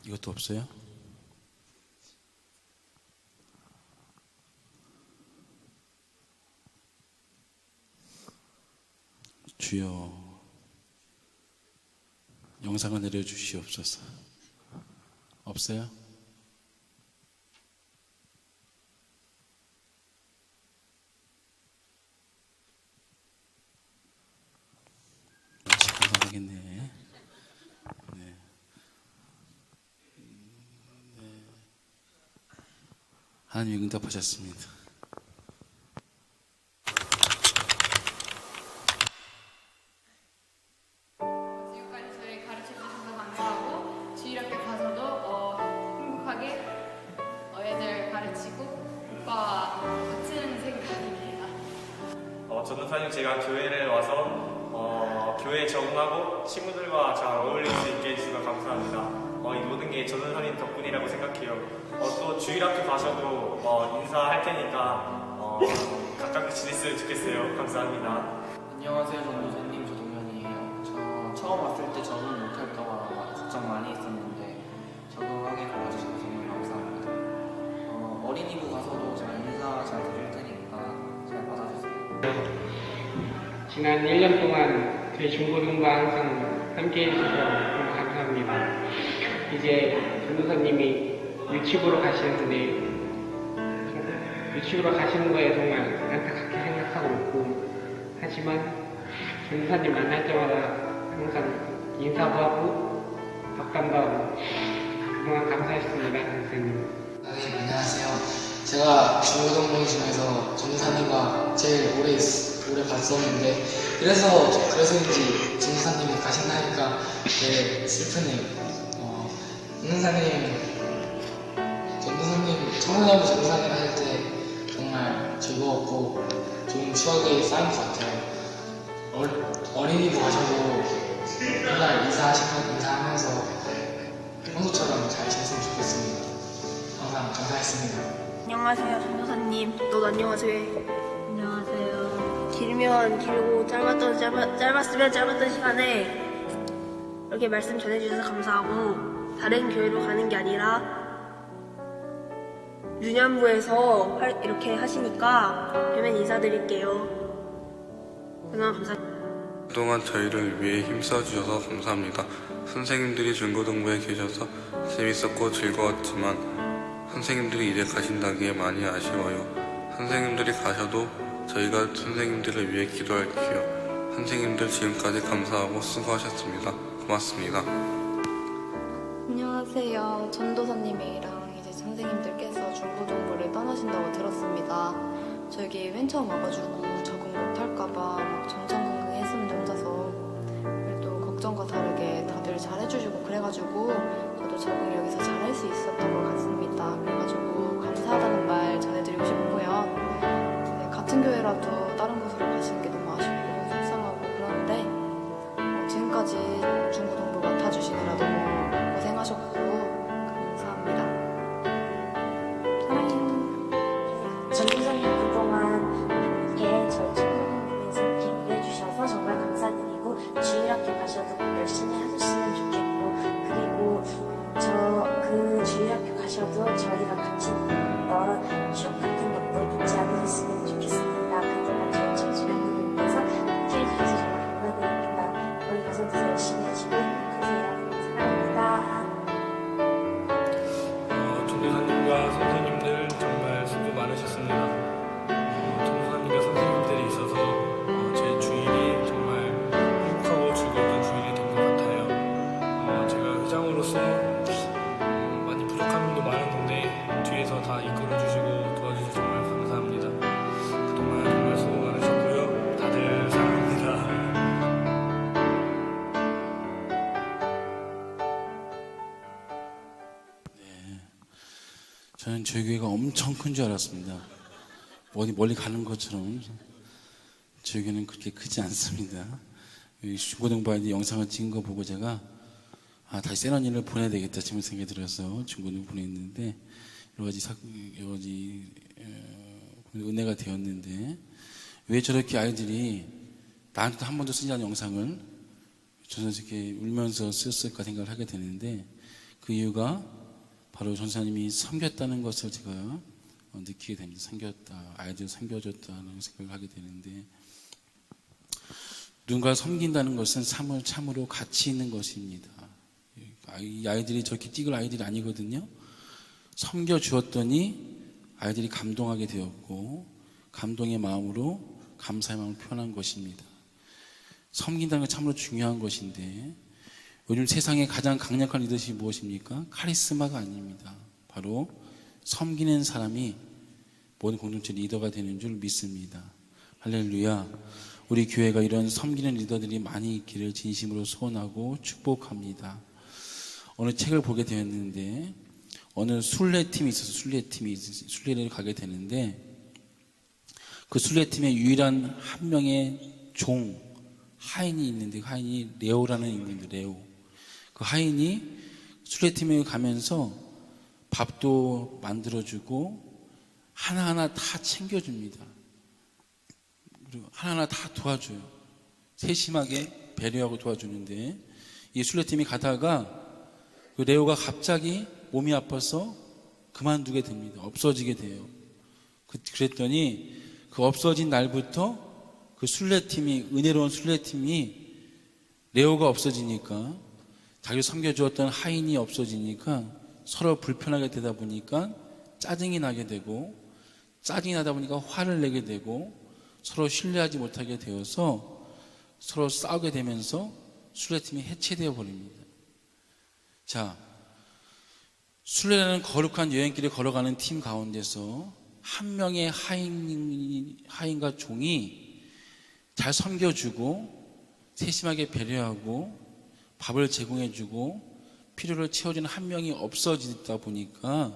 이것도 없어요? 주여 영상을 내려주시옵소서. 없어요? 감사하겠네. 네. 하나님 응답하셨습니다. 지금까지 저희 가르쳐 주셔서 감사하고 주일학교 가서도 행복하게 애들 가르치고 오빠와 같은 생각입니다. 저는 사실 제가 교회를 와서 교회에 적응하고 친구들과 잘 어울릴 수 있게 해주셔서 감사합니다. 이 모든 게 전도사님 덕분이라고 생각해요. 또 주일학교 가셔도 인사할 테니까 가깝게 지냈으면 좋겠어요. 감사합니다. 안녕하세요, 전도사님. 저 동현이에요. 저 처음 왔을 때 적응 못할까봐 걱정 많이 했었는데 적응하게 도와주셔서 정말 감사합니다. 어린이부 가서도 제가 인사 잘 드릴 테니까 잘 받아주세요. 지난 1년 동안 저희 중고등부와 항상 함께 해주셔서 너무 감사합니다. 이제 전도사님이 유치부로 가시는데 유치부로 가시는 거에 정말 안타깝게 생각하고 있고, 하지만 전도사님 만날 때마다 항상 인사도 하고 덕담도 하고 그동안 감사했습니다. 선생님. 선생님 안녕하세요. 제가 중고등부 중에서 전도사님과 제일 오래 봤었는데 그래서인지 전도사님이 가신다니까 되게 슬프네요. 전도사님 청소년부 전도사님 할 때 정말 즐거웠고 좋은 추억이 쌓인 것 같아요. 어린이부 가셔도 맨날 인사하면서 평소처럼 잘 지냈으면 좋겠습니다. 항상 감사했습니다. 안녕하세요, 전도사님. 또 안녕하세요. 안녕하세요. 길면 길고 짧았으면 짧았던 시간에 이렇게 말씀 전해주셔서 감사하고, 다른 교회로 가는 게 아니라 유년부에서 이렇게 하시니까 뵈면 인사드릴게요. 그동안 감사합니다. 그동안 저희를 위해 힘써주셔서 감사합니다. 선생님들이 중고등부에 계셔서 재밌었고 즐거웠지만 선생님들이 이제 가신다기에 많이 아쉬워요. 선생님들이 가셔도 저희가 선생님들을 위해 기도할게요. 선생님들 지금까지 감사하고 수고하셨습니다. 고맙습니다. 안녕하세요. 전도사님이랑 이제 선생님들께서 중고등부를 떠나신다고 들었습니다. 저 여기 맨 처음 와가지고 적응 못할까봐 막 전전긍긍했었는데 혼자서, 그래도 걱정과 다르게 다들 잘해주시고 그래가지고 저도 적응 여기서 잘할 수 있었던 것 같습니다. 그래가지고 감사하다는 말 전해드리고 싶고요. 네, 같은 교회라도 다른 곳으로 가시는 게 너무 아쉽고 속상하고 그런데 지금까지 중고등부 맡아주시느라 너무 고생하셨고 감사합니다. 사랑해요. 전도사님 그동안 저희 중고등부에서 이렇게 일해주셔서 정말 감사드리고, 주일학교 가셔도 열심히 하셨으면 좋겠고, 그리고 그 주일학교 가셔도 저희랑 같이 추억 같은 것들 잊지 않으셨으면 좋겠습니다. 그동안 저희 청소년들을 위해서 함께 해주셔서 정말 감사드립니다. 거기 가서도 열심히 하시고 행복하세요. 사랑합니다. 전도사님과 선생님들 정말 수고 많으셨습니다. 전도사님과 선생님들이 있어서 제 주일이 정말 행복하고 즐거웠던 주일이 된 것 같아요. 제가 회장으로서 많이 부족한 면도 많았는데 뒤에서 다 이끌어주시고 도와주셔서 정말 감사합니다. 그동안 정말 수고 많으셨고요. 다들 사랑합니다. 저는 저희 교회가 엄청 큰 줄 알았습니다. 어디 멀리 가는 것처럼 저희 교회는 그렇게 크지 않습니다. 중고등부 영상을 찍은 거 보고 제가 다시 세런이를 보내야 되겠다 싶은 생각이 들어서 중고등부 보냈는데 여러 가지 은혜가 되었는데, 왜 저렇게 아이들이 나한테도 한 번도 쓰지 않은 영상을 저는 이렇게 울면서 썼을까 생각을 하게 되는데, 그 이유가 바로 전사님이 섬겼다는 것을 제가 느끼게 됩니다. 섬겼다, 아이들 섬겨줬다는 생각을 하게 되는데, 누군가를 섬긴다는 것은 참으로 가치 있는 것입니다. 이 아이들이 저렇게 찍을 아이들이 아니거든요. 섬겨주었더니 아이들이 감동하게 되었고, 감동의 마음으로 감사의 마음을 표현한 것입니다. 섬긴다는 건 참으로 중요한 것인데, 요즘 세상에 가장 강력한 리더십이 무엇입니까? 카리스마가 아닙니다. 바로 섬기는 사람이 모든 공동체 리더가 되는 줄 믿습니다. 할렐루야. 우리 교회가 이런 섬기는 리더들이 많이 있기를 진심으로 소원하고 축복합니다. 어느 책을 보게 되었는데, 어느 순례팀이 있어서 순례를 가게 되는데, 그 순례팀의 유일한 한 명의 종, 하인이 있는데, 그 하인이 레오라는 인물인데, 레오. 그 하인이 순례팀에 가면서 밥도 만들어주고 하나하나 다 챙겨줍니다. 그리고 하나하나 다 도와줘요. 세심하게 배려하고 도와주는데 이 순례팀이 가다가 그 레오가 갑자기 몸이 아파서 그만두게 됩니다. 없어지게 돼요. 그랬더니 그 없어진 날부터 그 순례팀이, 은혜로운 순례팀이 레오가 없어지니까, 자기를 섬겨주었던 하인이 없어지니까 서로 불편하게 되다 보니까 짜증이 나게 되고, 짜증이 나다 보니까 화를 내게 되고, 서로 신뢰하지 못하게 되어서 서로 싸우게 되면서 순례팀이 해체되어 버립니다. 자, 순례라는 거룩한 여행길을 걸어가는 팀 가운데서 한 명의 하인과 종이 잘 섬겨주고 세심하게 배려하고 밥을 제공해주고 필요를 채워주는 한 명이 없어지다 보니까,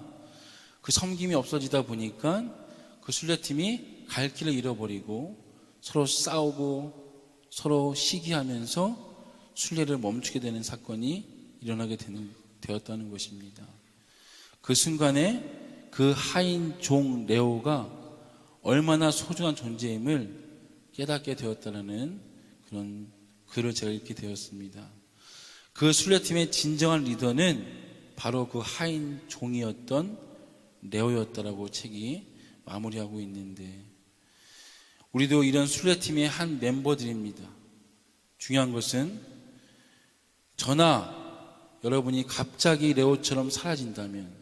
그 섬김이 없어지다 보니까 그 순례팀이 갈 길을 잃어버리고 서로 싸우고 서로 시기하면서 순례를 멈추게 되는 사건이 일어나게 되었다는 것입니다. 그 순간에 그 하인 종 레오가 얼마나 소중한 존재임을 깨닫게 되었다는 그런 글을 제가 읽게 되었습니다. 그 순례팀의 진정한 리더는 바로 그 하인 종이었던 레오였다라고 책이 마무리하고 있는데, 우리도 이런 순례팀의 한 멤버들입니다. 중요한 것은 저나 여러분이 갑자기 레오처럼 사라진다면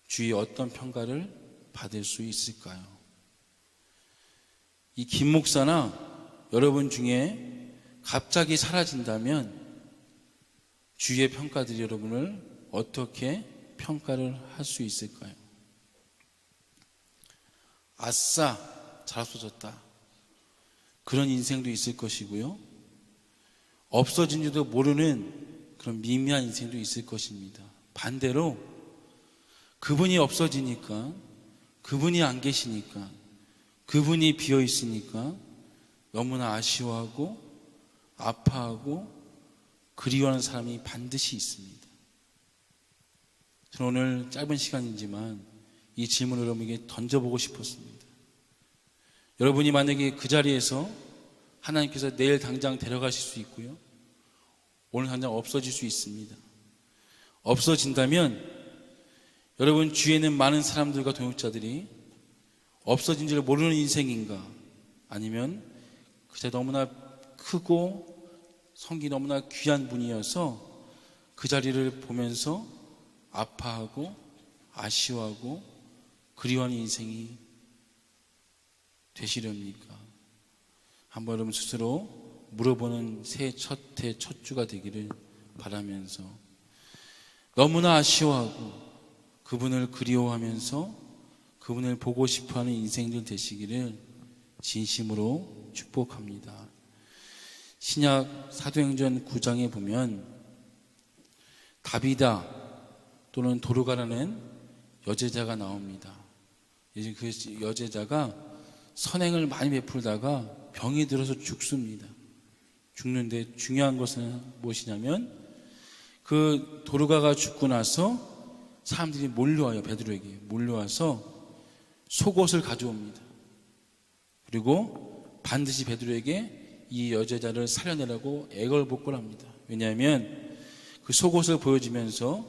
주위에 어떤 평가를 받을 수 있을까요? 이 김 목사나 여러분 중에 갑자기 사라진다면 주위의 평가들이 여러분을 어떻게 평가를 할 수 있을까요? 아싸, 잘 없어졌다, 그런 인생도 있을 것이고요, 없어진 줄도 모르는 그런 미미한 인생도 있을 것입니다. 반대로 그분이 없어지니까, 그분이 안 계시니까, 그분이 비어 있으니까 너무나 아쉬워하고 아파하고 그리워하는 사람이 반드시 있습니다. 저는 오늘 짧은 시간이지만 이 질문을 여러분에게 던져보고 싶었습니다. 여러분이 만약에 그 자리에서 하나님께서 내일 당장 데려가실 수 있고요, 오늘 당장 없어질 수 있습니다. 없어진다면 여러분 주위에는 많은 사람들과 동역자들이 없어진 줄 모르는 인생인가, 아니면 그저 너무나 크고 성기 너무나 귀한 분이어서 그 자리를 보면서 아파하고 아쉬워하고 그리워하는 인생이 되시렵니까? 한번 여러분 스스로 물어보는 새해 첫 주가 되기를 바라면서, 너무나 아쉬워하고 그분을 그리워하면서 그분을 보고 싶어하는 인생들 되시기를 진심으로 축복합니다. 신약 사도행전 9장에 보면 다비다 또는 도르가라는 여제자가 나옵니다. 이제 그 여제자가 선행을 많이 베풀다가 병이 들어서 죽습니다. 죽는데 중요한 것은 무엇이냐면, 그 도르가가 죽고 나서 사람들이 몰려와요. 베드로에게 몰려와서 속옷을 가져옵니다. 그리고 반드시 베드로에게 이 여제자를 살려내라고 애걸복걸을 합니다. 왜냐하면 그 속옷을 보여주면서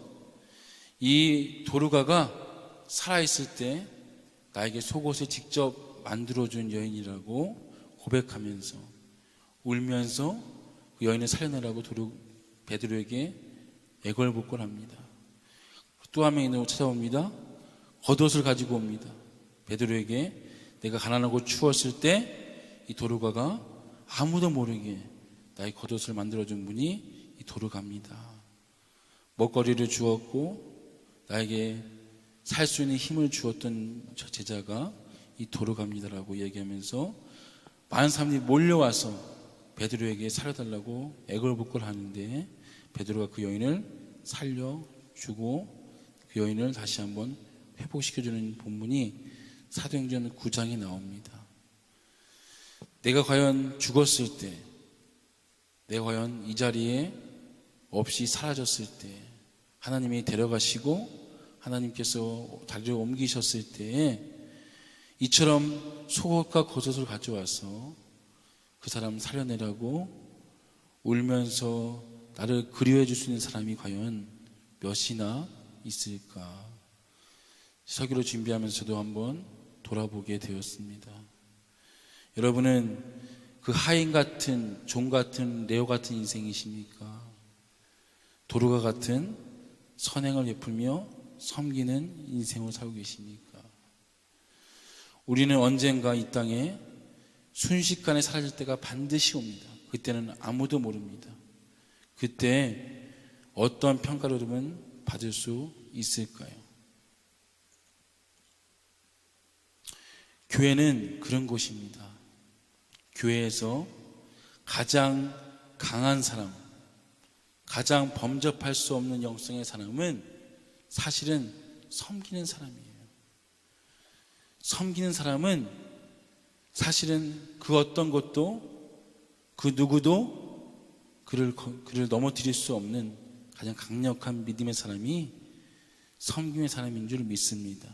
이 도르가가 살아있을 때 나에게 속옷을 직접 만들어준 여인이라고 고백하면서 울면서 그 여인을 살려내라고 베드로에게 애걸복걸을 합니다. 또 한 명이 찾아옵니다. 겉옷을 가지고 옵니다. 베드로에게 내가 가난하고 추웠을 때 이 도르가가 아무도 모르게 나의 겉옷을 만들어준 분이 이 도르가입니다. 먹거리를 주었고 나에게 살 수 있는 힘을 주었던 저 제자가 이 도르가입니다라고 얘기하면서 많은 사람들이 몰려와서 베드로에게 살려달라고 애걸복걸 하는데, 베드로가 그 여인을 살려주고 그 여인을 다시 한번 회복시켜주는 본문이 사도행전 9장에 나옵니다. 내가 과연 죽었을 때, 내가 과연 이 자리에 없이 사라졌을 때 하나님이 데려가시고 하나님께서 자리를 옮기셨을 때에 이처럼 속옷과 겉옷을 가져와서 그 사람 살려내라고 울면서 나를 그리워해 줄 수 있는 사람이 과연 몇이나 있을까? 설교를 준비하면서 저도 한번 돌아보게 되었습니다. 여러분은 그 하인 같은, 종 같은, 레오 같은 인생이십니까? 도로가 같은 선행을 베풀며 섬기는 인생을 살고 계십니까? 우리는 언젠가 이 땅에 순식간에 사라질 때가 반드시 옵니다. 그때는 아무도 모릅니다. 그때 어떤 평가를 받을 수 있을까요? 교회는 그런 곳입니다. 교회에서 가장 강한 사람, 가장 범접할 수 없는 영성의 사람은 사실은 섬기는 사람이에요. 섬기는 사람은 사실은 그 어떤 것도 그 누구도 그를 넘어뜨릴 수 없는 가장 강력한 믿음의 사람이 섬김의 사람인 줄 믿습니다.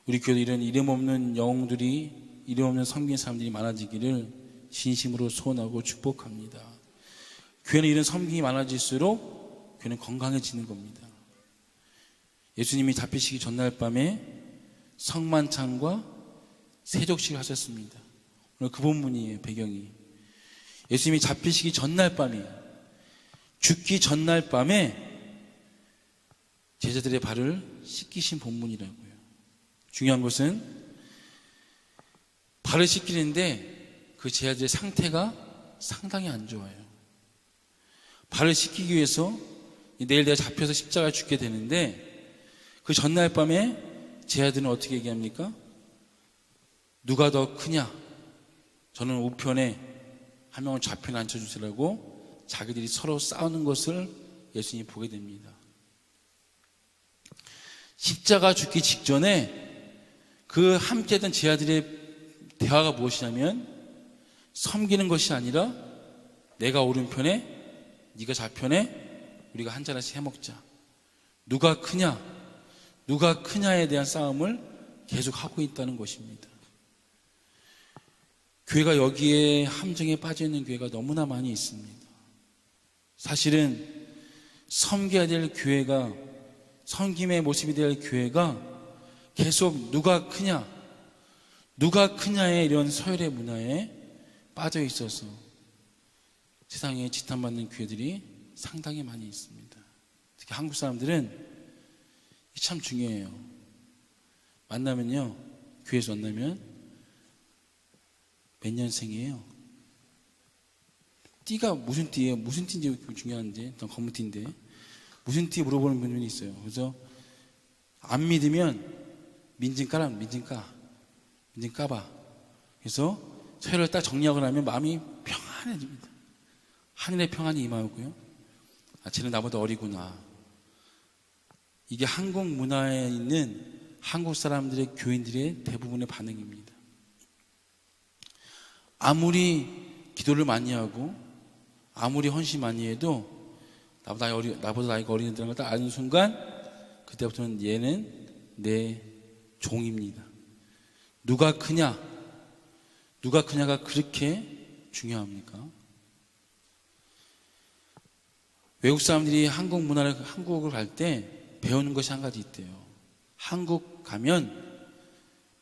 우리 교회도 이런 이름 없는 영웅들이, 이름 없는 섬기는 사람들이 많아지기를 진심으로 소원하고 축복합니다. 교회는 이런 섬김이 많아질수록 교회는 건강해지는 겁니다. 예수님이 잡히시기 전날 밤에 성만찬과 세족식을 하셨습니다. 오늘 그 본문이에요, 배경이. 예수님이 잡히시기 전날 밤이에요. 죽기 전날 밤에 제자들의 발을 씻기신 본문이라고요. 중요한 것은 발을 씻기는데 그 제자들의 상태가 상당히 안 좋아요. 발을 씻기기 위해서 내일 내가 잡혀서 십자가에 죽게 되는데 그 전날 밤에 제자들은 어떻게 얘기합니까? 누가 더 크냐? 저는 우편에 한 명을 좌편에 앉혀주시라고 자기들이 서로 싸우는 것을 예수님이 보게 됩니다. 십자가 죽기 직전에 그 함께했던 제자들의 대화가 무엇이냐면 섬기는 것이 아니라 내가 오른편에 네가 좌편에 우리가 한 자리씩 해먹자. 누가 크냐? 누가 크냐에 대한 싸움을 계속 하고 있다는 것입니다. 교회가 여기에 함정에 빠져있는 교회가 너무나 많이 있습니다. 사실은 섬겨야 될 교회가, 섬김의 모습이 될 교회가 계속 누가 크냐의 이런 서열의 문화에 빠져 있어서 세상에 지탄받는 교회들이 상당히 많이 있습니다. 특히 한국 사람들은 참 중요해요. 만나면요, 교회에서 만나면 몇 년생이에요? 띠가 무슨 띠예요? 무슨 띠인지 중요한데, 전 검은 띠인데 무슨 띠 물어보는 분들이 있어요. 그래서 안 믿으면 민증 까봐. 그래서 서열을 딱 정리하고 나면 마음이 평안해집니다. 하늘의 평안이 임하고요. 아, 쟤는 나보다 어리구나. 이게 한국 문화에 있는 한국 사람들의 교인들의 대부분의 반응입니다. 아무리 기도를 많이 하고 아무리 헌신 많이 해도 나보다 나이가 어린 애들인 걸 딱 아는 순간 그때부터는 얘는 내 종입니다. 누가 크냐가 그렇게 중요합니까? 외국 사람들이 한국을 갈 때 배우는 것이 한 가지 있대요. 한국 가면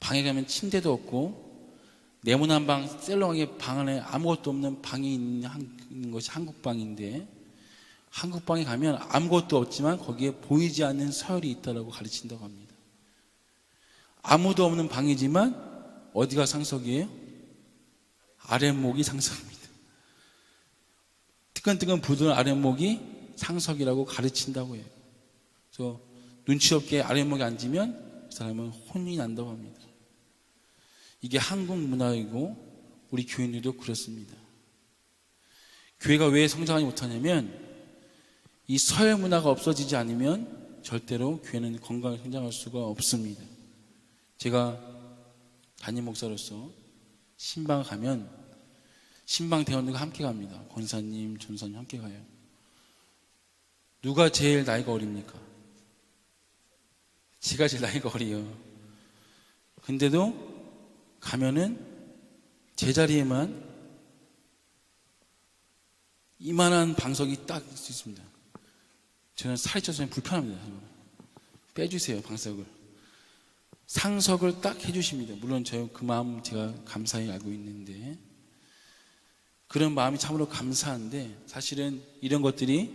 방에 가면 침대도 없고 네모난 방, 셀렁하게 방 안에 아무것도 없는 방이 있는 것이 한국방인데 한국방에 가면 아무것도 없지만 거기에 보이지 않는 서열이 있다고 가르친다고 합니다. 아무도 없는 방이지만 어디가 상석이에요? 아랫목이 상석입니다. 뜨끈뜨끈 부드러운 아랫목이 상석이라고 가르친다고 해요. 그래서 눈치 없게 아랫목에 앉으면 그 사람은 혼이 난다고 합니다. 이게 한국 문화이고 우리 교인들도 그렇습니다. 교회가 왜 성장하지 못하냐면 이 서열 문화가 없어지지 않으면 절대로 교회는 건강하게 성장할 수가 없습니다. 제가 담임 목사로서 신방 가면 신방 대원들과 함께 갑니다. 권사님, 전사님 함께 가요. 누가 제일 나이가 어립니까? 제가 제일 나이가 어려요. 근데도 가면은 제자리에만 이만한 방석이 딱 있습니다. 저는 살이 쪄서 불편합니다. 빼주세요, 방석을. 상석을 딱 해주십니다. 물론 그 마음 제가 감사히 알고 있는데, 그런 마음이 참으로 감사한데, 사실은 이런 것들이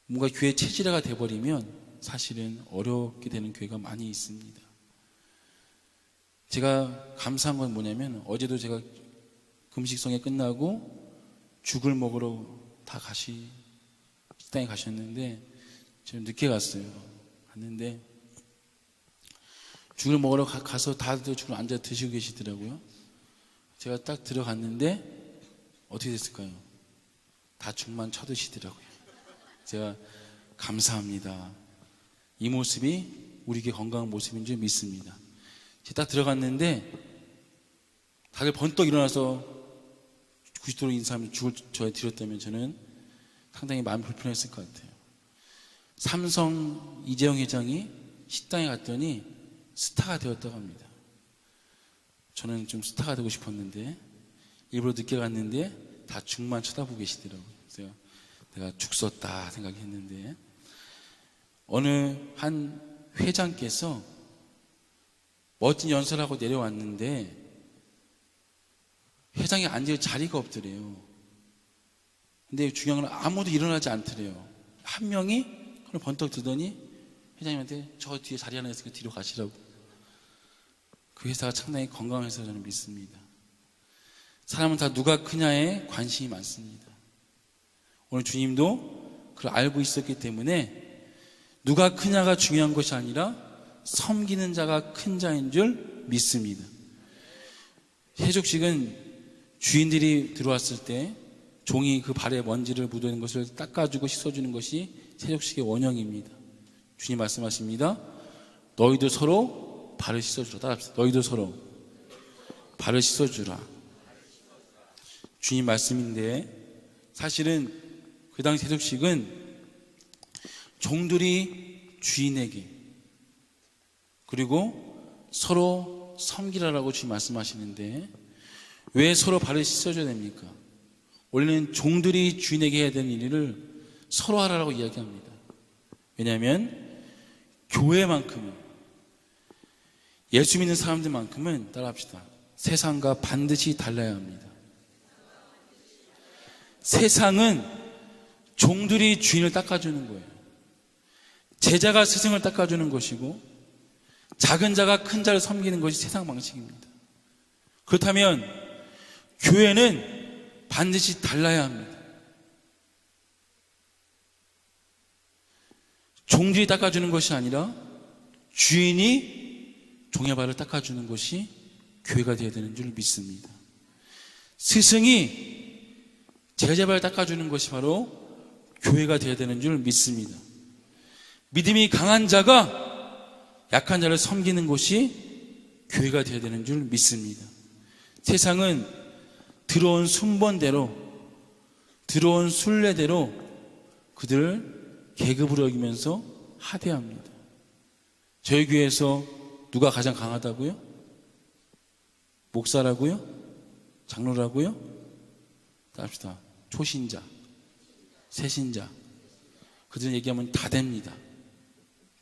뭔가 교회 체질화가 돼버리면 사실은 어렵게 되는 교회가 많이 있습니다. 제가 감사한 건 뭐냐면, 어제도 제가 금식성에 끝나고 죽을 먹으러 다 식당에 가셨는데, 좀 늦게 갔어요. 갔는데 죽을 먹으러 가서 다들 죽을 앉아 드시고 계시더라고요. 제가 딱 들어갔는데 어떻게 됐을까요? 다 죽만 쳐드시더라고요. 제가 감사합니다. 이 모습이 우리 교회 건강한 모습인 줄 믿습니다. 제가 딱 들어갔는데 다들 번떡 일어나서 90도로 인사하면 죽을 저에 드렸다면 저는 상당히 마음이 불편했을 것 같아요. 삼성 이재용 회장이 식당에 갔더니 스타가 되었다고 합니다. 저는 좀 스타가 되고 싶었는데 일부러 늦게 갔는데 다 죽만 쳐다보고 계시더라고요. 그래서 내가 죽 썼다 생각했는데, 어느 한 회장께서 멋진 연설하고 내려왔는데 회장이 앉을 자리가 없더래요. 근데 중요한 건 아무도 일어나지 않더래요. 한 명이 그걸 번떡 들더니 회장님한테 저 뒤에 자리 하나 있으니까 뒤로 가시라고. 그 회사가 상당히 건강한 회사라고 저는 믿습니다. 사람은 다 누가 크냐에 관심이 많습니다. 오늘 주님도 그걸 알고 있었기 때문에 누가 크냐가 중요한 것이 아니라 섬기는 자가 큰 자인 줄 믿습니다. 세족식은 주인들이 들어왔을 때 종이 그 발에 먼지를 묻어있는 것을 닦아주고 씻어주는 것이 세족식의 원형입니다. 주님 말씀하십니다. 너희도 서로 발을 씻어주라. 따라합시다. 너희도 서로 발을 씻어주라. 주님 말씀인데, 사실은 그 당시 세족식은 종들이 주인에게, 그리고 서로 섬기라라고 주님 말씀하시는데, 왜 서로 발을 씻어줘야 됩니까? 원래는 종들이 주인에게 해야 되는 일을 서로 하라고 이야기합니다. 왜냐하면 교회만큼은, 예수 믿는 사람들만큼은, 따라합시다, 세상과 반드시 달라야 합니다. 세상은 종들이 주인을 닦아주는 거예요. 제자가 스승을 닦아주는 것이고, 작은 자가 큰 자를 섬기는 것이 세상 방식입니다. 그렇다면 교회는 반드시 달라야 합니다. 종들이 닦아주는 것이 아니라 주인이 종의 발을 닦아주는 것이 교회가 되어야 되는 줄 믿습니다. 스승이 제자 발을 닦아주는 것이 바로 교회가 되어야 되는 줄 믿습니다. 믿음이 강한 자가 약한 자를 섬기는 것이 교회가 되어야 되는 줄 믿습니다. 세상은 들어온 순번대로, 들어온 순례대로 그들을 계급으로 여기면서 하대합니다. 저희 교회에서 누가 가장 강하다고요? 목사라고요? 장로라고요? 따릅시다. 초신자, 새신자, 그들 얘기하면 다 됩니다.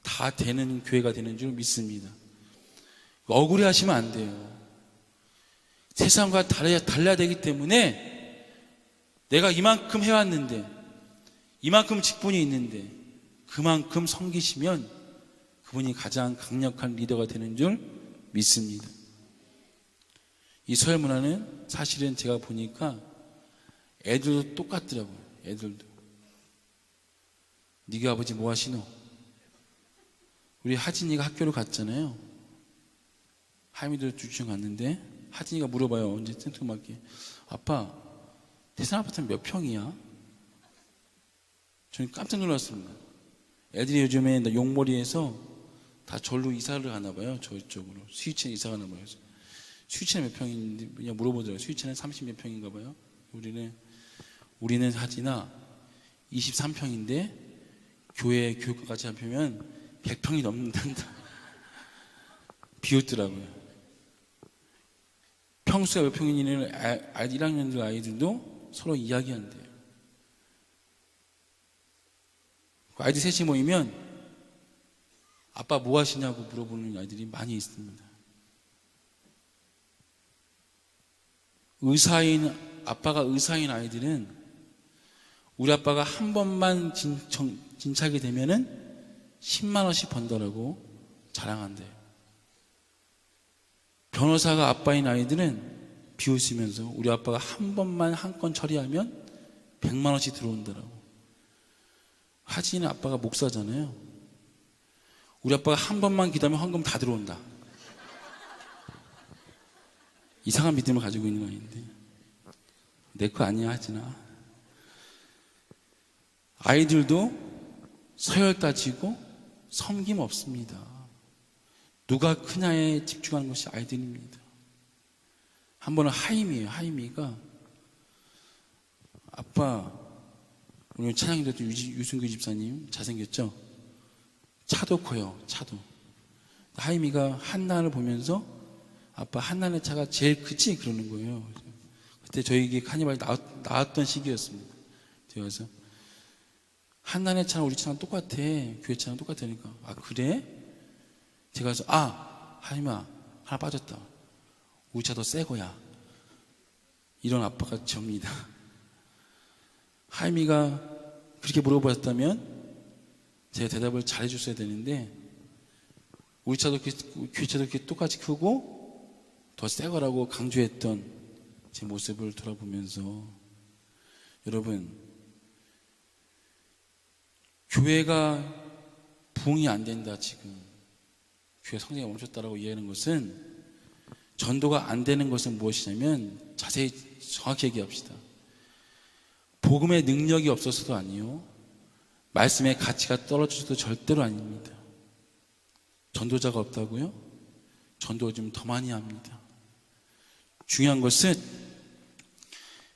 다 되는 교회가 되는 줄 믿습니다. 억울해 하시면 안 돼요. 세상과 달라야 되기 때문에 내가 이만큼 해왔는데, 이만큼 직분이 있는데 그만큼 섬기시면 그분이 가장 강력한 리더가 되는 줄 믿습니다. 이 서열 문화는 사실은 제가 보니까 애들도 똑같더라고요. 애들도. 니네 아버지 뭐 하시노? 우리 하진이가 학교를 갔잖아요. 하임이도 주중 갔는데 하진이가 물어봐요. 언제 생뚱맞게. 아빠, 대산 아파트는 몇 평이야? 저는 깜짝 놀랐습니다. 애들이 요즘에 용머리에서 다 절로 이사를 가나 봐요. 저쪽으로. 스위치에 이사 가나 봐요. 스위치는 몇 평인지 그냥 물어보더라고요. 스위치는 30몇 평인가 봐요. 우리는 하진아 23평인데 교회 교육까지 합하면 100평이 넘는단다. 비웃더라고요. 평수가 몇 평이냐는 1학년들 아이들도 서로 이야기한대요. 아이들 셋이 모이면 아빠 뭐 하시냐고 물어보는 아이들이 많이 있습니다. 아빠가 의사인 아이들은 우리 아빠가 한 번만 진찰게 되면은 10만 원씩 번다라고 자랑한대요. 변호사가 아빠인 아이들은 비웃으면서 우리 아빠가 한 번만 한 건 처리하면 100만 원씩 들어온다라고. 하진이 아빠가 목사잖아요. 우리 아빠가 한 번만 기도하면 헌금 다 들어온다. 이상한 믿음을 가지고 있는 거 아닌데. 내 거 아니야, 하진아. 아이들도 서열 따지고 섬김 없습니다. 누가 크냐에 집중하는 것이 아이들입니다. 한 번은 하임이에요. 하임이가 아빠, 오늘 찬양이 됐던 유승규 집사님 잘생겼죠? 차도 커요. 차도. 하임이가 한나를 보면서 아빠 한나네 차가 제일 크지? 그러는 거예요. 그때 저희 카니발이 나왔던 시기였습니다. 제가 그래서 한나네 차랑 우리 차랑 똑같아. 교회 차랑 똑같으니까. 아 그래? 제가 그래서 하임아 하나 빠졌다. 우리 차 더 새 거야. 이런 아빠가 접니다. 하임이가 그렇게 물어봤다면 제가 대답을 잘 해줬어야 되는데 우리 차도 교회 차도 이렇게 똑같이 크고 더 새 거라고 강조했던 제 모습을 돌아보면서 여러분 교회가 부흥이 안 된다 지금 교회 성장이 멈췄다라고 이해하는 것은 전도가 안 되는 것은 무엇이냐면 자세히 정확히 얘기합시다. 복음의 능력이 없어서도 아니요 말씀의 가치가 떨어져서도 절대로 아닙니다. 전도자가 없다고요? 전도 좀 더 많이 합니다. 중요한 것은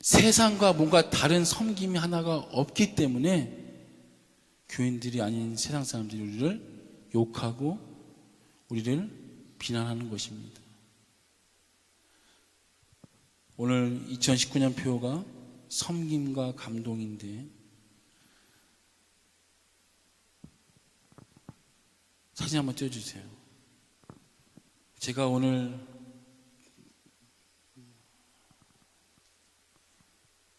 세상과 뭔가 다른 섬김이 하나가 없기 때문에 교인들이 아닌 세상 사람들이 우리를 욕하고 우리를 비난하는 것입니다. 오늘 2019년 표어가 섬김과 감동인데 사진 한번 띄워주세요. 제가 오늘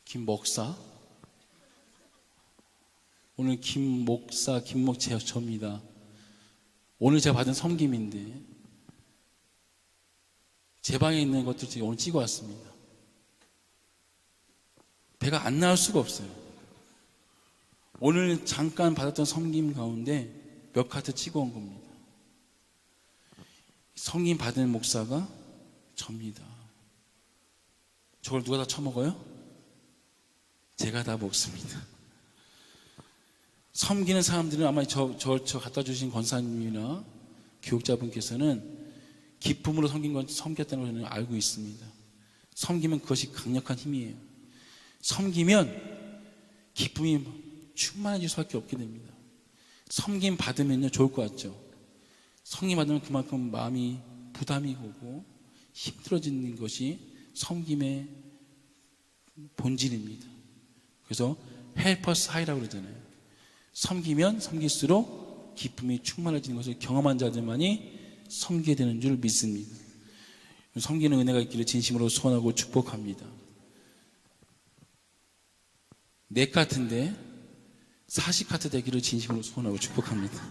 김목사 오늘 김목사 저입니다. 오늘 제가 받은 섬김인데 제 방에 있는 것들 제가 오늘 찍어 왔습니다. 배가 안 나올 수가 없어요. 오늘 잠깐 받았던 섬김 가운데 몇 카트 찍어 온 겁니다. 섬김 받은 목사가 접니다. 저걸 누가 다 처먹어요? 제가 다 먹습니다. 섬기는 사람들은 아마 저 갖다 주신 권사님이나 교육자분께서는 기쁨으로 섬겼다는 걸 저는 알고 있습니다. 섬기면 그것이 강력한 힘이에요. 섬기면 기쁨이 충만해질 수밖에 없게 됩니다. 섬김 받으면요 좋을 것 같죠? 섬김 받으면 그만큼 마음이 부담이 오고 힘들어지는 것이 섬김의 본질입니다. 그래서 헬퍼스 하이라고 그러잖아요. 섬기면 섬길수록 기쁨이 충만해지는 것을 경험한 자들만이 섬기게 되는 줄 믿습니다. 섬기는 은혜가 있기를 진심으로 소원하고 축복합니다. 4카트인데 40카트 되기를 진심으로 소원하고 축복합니다.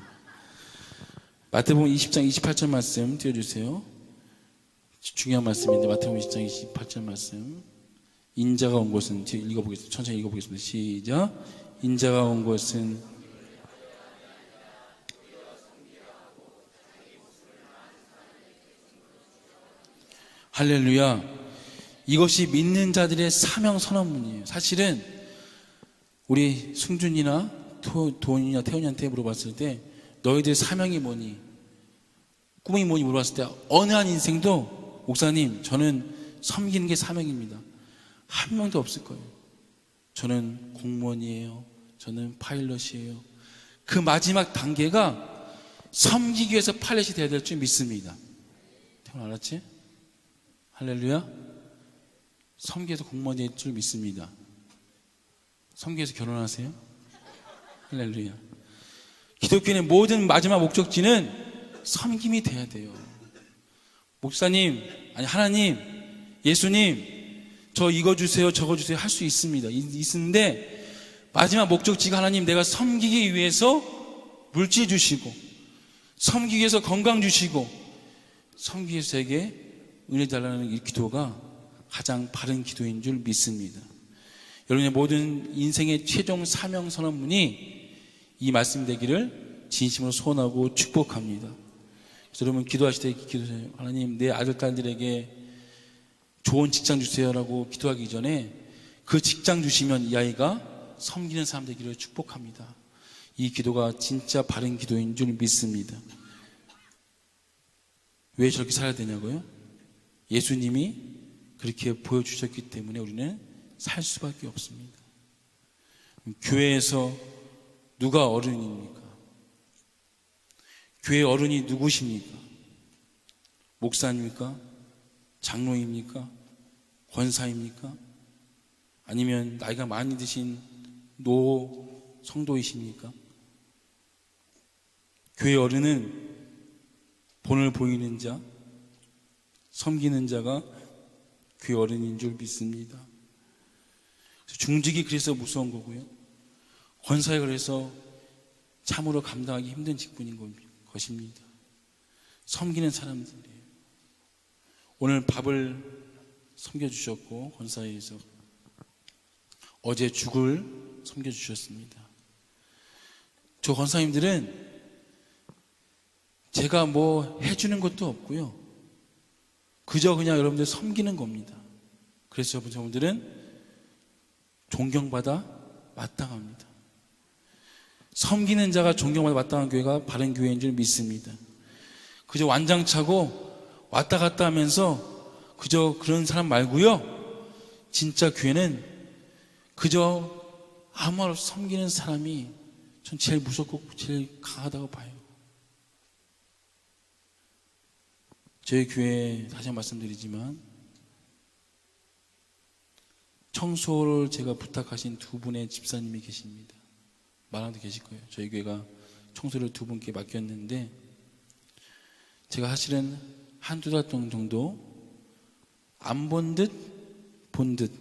마태복음 20장 28절 말씀 띄워주세요. 중요한 말씀인데 마태복음 20장 28절 말씀. 인자가 온 것은 읽어보겠습니다. 천천히 읽어보겠습니다. 시작. 인자가 온 것은 할렐루야. 이것이 믿는 자들의 사명 선언문이에요. 사실은 우리 승준이나 도훈이나 태훈이한테 물어봤을 때 너희들 사명이 뭐니? 꿈이 뭐니? 물어봤을 때 어느 한 인생도 목사님 저는 섬기는 게 사명입니다. 한 명도 없을 거예요. 저는 공무원이에요. 저는 파일럿이에요. 그 마지막 단계가 섬기기 위해서 파일럿이 돼야 될 줄 믿습니다. 알았지? 할렐루야. 섬기기 위해서 공무원이 될 줄 믿습니다. 섬기기 위해서 결혼하세요? 할렐루야. 기독교인의 모든 마지막 목적지는 섬김이 돼야 돼요. 목사님, 아니 하나님, 예수님, 저 이거 주세요, 저거 주세요 할 수 있습니다. 있는데 마지막 목적지가 하나님, 내가 섬기기 위해서 물질 주시고, 섬기기 위해서 건강 주시고, 섬기기 위해서 저에게 은혜 달라는 이 기도가 가장 바른 기도인 줄 믿습니다. 여러분의 모든 인생의 최종 사명 선언문이 이 말씀이 되기를 진심으로 소원하고 축복합니다. 그래서 여러분 기도하실 때 기도하세요. 하나님, 내 아들 딸들에게 좋은 직장 주세요라고 기도하기 전에 그 직장 주시면 이 아이가 섬기는 사람 되기를 축복합니다. 이 기도가 진짜 바른 기도인 줄 믿습니다. 왜 저렇게 살아야 되냐고요? 예수님이 그렇게 보여주셨기 때문에 우리는 살 수밖에 없습니다. 교회에서 누가 어른입니까? 교회 어른이 누구십니까? 목사입니까? 장로입니까? 권사입니까? 아니면 나이가 많이 드신 노 성도이십니까? 교회 어른은 본을 보이는 자, 섬기는 자가 교회 어른인 줄 믿습니다. 중직이 그래서 무서운 거고요. 권사가 그래서 참으로 감당하기 힘든 직분인 것입니다. 섬기는 사람들이에요. 오늘 밥을 섬겨주셨고, 권사회에서 어제 죽을 섬겨주셨습니다. 저 권사님들은 제가 뭐 해주는 것도 없고요. 그저 그냥 여러분들 섬기는 겁니다. 그래서 여러분들은 존경받아 마땅합니다. 섬기는 자가 존경받아 마땅한 교회가 바른 교회인 줄 믿습니다. 그저 완장차고 왔다 갔다 하면서 그저 그런 사람 말고요. 진짜 교회는 그저 아무 말 없이 섬기는 사람이 전 제일 무섭고 제일 강하다고 봐요. 저희 교회 다시 한번 말씀드리지만 청소를 제가 부탁하신 두 분의 집사님이 계십니다. 마랑도 계실 거예요. 저희 교회가 청소를 두 분께 맡겼는데 제가 사실은 한두 달 정도 안 본 듯 본 듯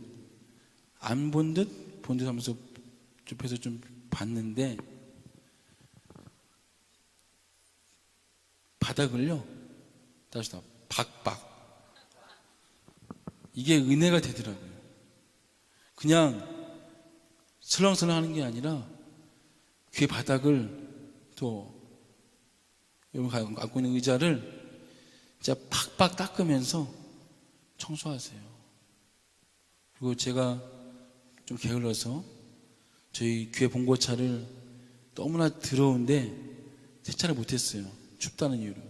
안 본 듯 본 듯 하면서 옆에서 좀 봤는데 바닥을요 다시 다 박박 이게 은혜가 되더라고요. 그냥 슬렁슬렁 하는 게 아니라 귀 바닥을 또 여러분 갖고 있는 의자를 진짜 팍팍 닦으면서 청소하세요. 그리고 제가 좀 게을러서 저희 교회 봉고차를 너무나 더러운데 세차를 못했어요. 춥다는 이유로.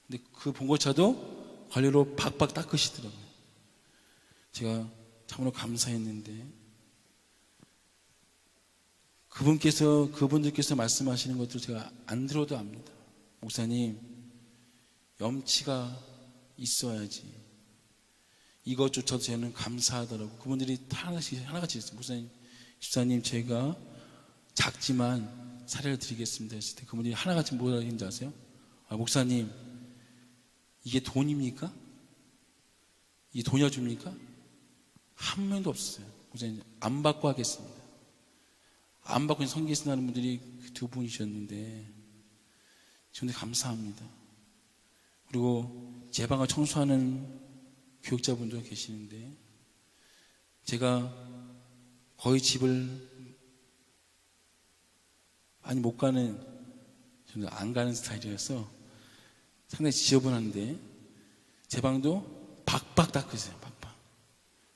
근데 그 봉고차도 관리로 팍팍 닦으시더라고요. 제가 참으로 감사했는데 그분들께서 말씀하시는 것들을 제가 안 들어도 압니다. 목사님, 염치가 있어야지. 이것조차도 저는 감사하더라고. 그분들이 하나같이 있어요. 목사님, 집사님, 제가 작지만 사례를 드리겠습니다 했을 때 그분들이 하나같이 뭐라 했는지 아세요? 목사님, 이게 돈입니까? 이 돈이야 줍니까? 한 명도 없었어요. 목사님, 안 받고 하겠습니다. 안 받고 성기신하는 분들이 두 분이셨는데 저는 감사합니다. 그리고 제 방을 청소하는 교육자분도 계시는데 제가 거의 집을 많이 못 가는, 저는 안 가는 스타일이라서 상당히 지저분한데 제 방도 박박 닦으세요. 박박.